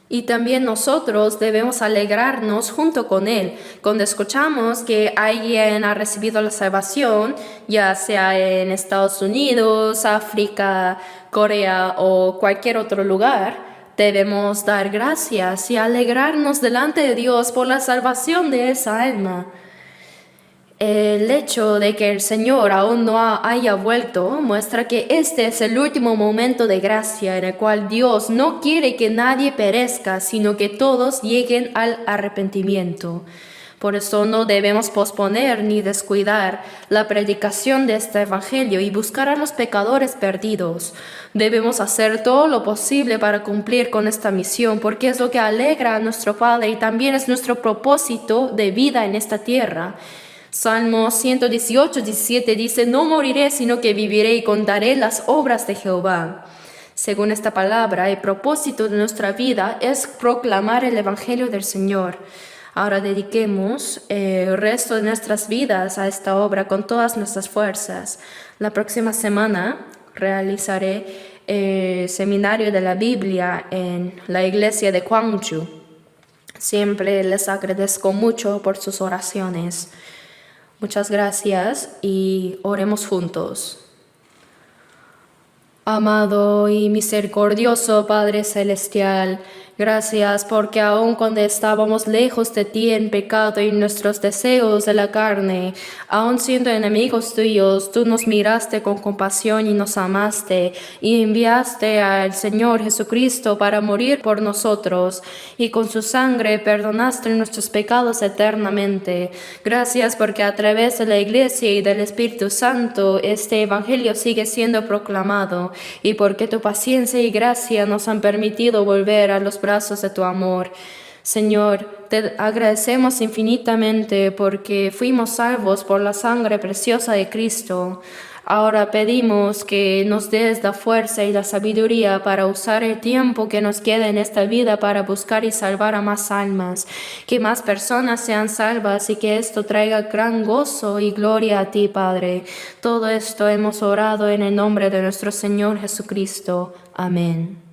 Y también nosotros debemos alegrarnos junto con Él. Cuando escuchamos que alguien ha recibido la salvación, ya sea en Estados Unidos, África, Corea o cualquier otro lugar, Debemos dar gracias y alegrarnos delante de Dios por la salvación de esa alma. El hecho de que el Señor aún no haya vuelto muestra que este es el último momento de gracia en el cual Dios no quiere que nadie perezca, sino que todos lleguen al arrepentimiento. Por eso no debemos posponer ni descuidar la predicación de este Evangelio y buscar a los pecadores perdidos. Debemos hacer todo lo posible para cumplir con esta misión, porque es lo que alegra a nuestro Padre y también es nuestro propósito de vida en esta tierra. Salmo 118, 17 dice: no moriré, sino que viviré y contaré las obras de Jehová. Según esta palabra, el propósito de nuestra vida es proclamar el Evangelio del Señor. Ahora dediquemos el resto de nuestras vidas a esta obra con todas nuestras fuerzas. La próxima semana realizaré el seminario de la Biblia en la iglesia de Gwangju. Siempre les agradezco mucho por sus oraciones. Muchas gracias y oremos juntos. Amado y misericordioso Padre Celestial, gracias porque aun cuando estábamos lejos de ti en pecado y nuestros deseos de la carne, aun siendo enemigos tuyos, tú nos miraste con compasión y nos amaste y enviaste al Señor Jesucristo para morir por nosotros y con su sangre perdonaste nuestros pecados eternamente. Gracias porque a través de la Iglesia y del Espíritu Santo este Evangelio sigue siendo proclamado y porque tu paciencia y gracia nos han permitido volver a los brazos de tu amor. Señor, te agradecemos infinitamente porque fuimos salvos por la sangre preciosa de Cristo. Ahora pedimos que nos des la fuerza y la sabiduría para usar el tiempo que nos queda en esta vida para buscar y salvar a más almas, que más personas sean salvas y que esto traiga gran gozo y gloria a ti, Padre. Todo esto hemos orado en el nombre de nuestro Señor Jesucristo. Amén.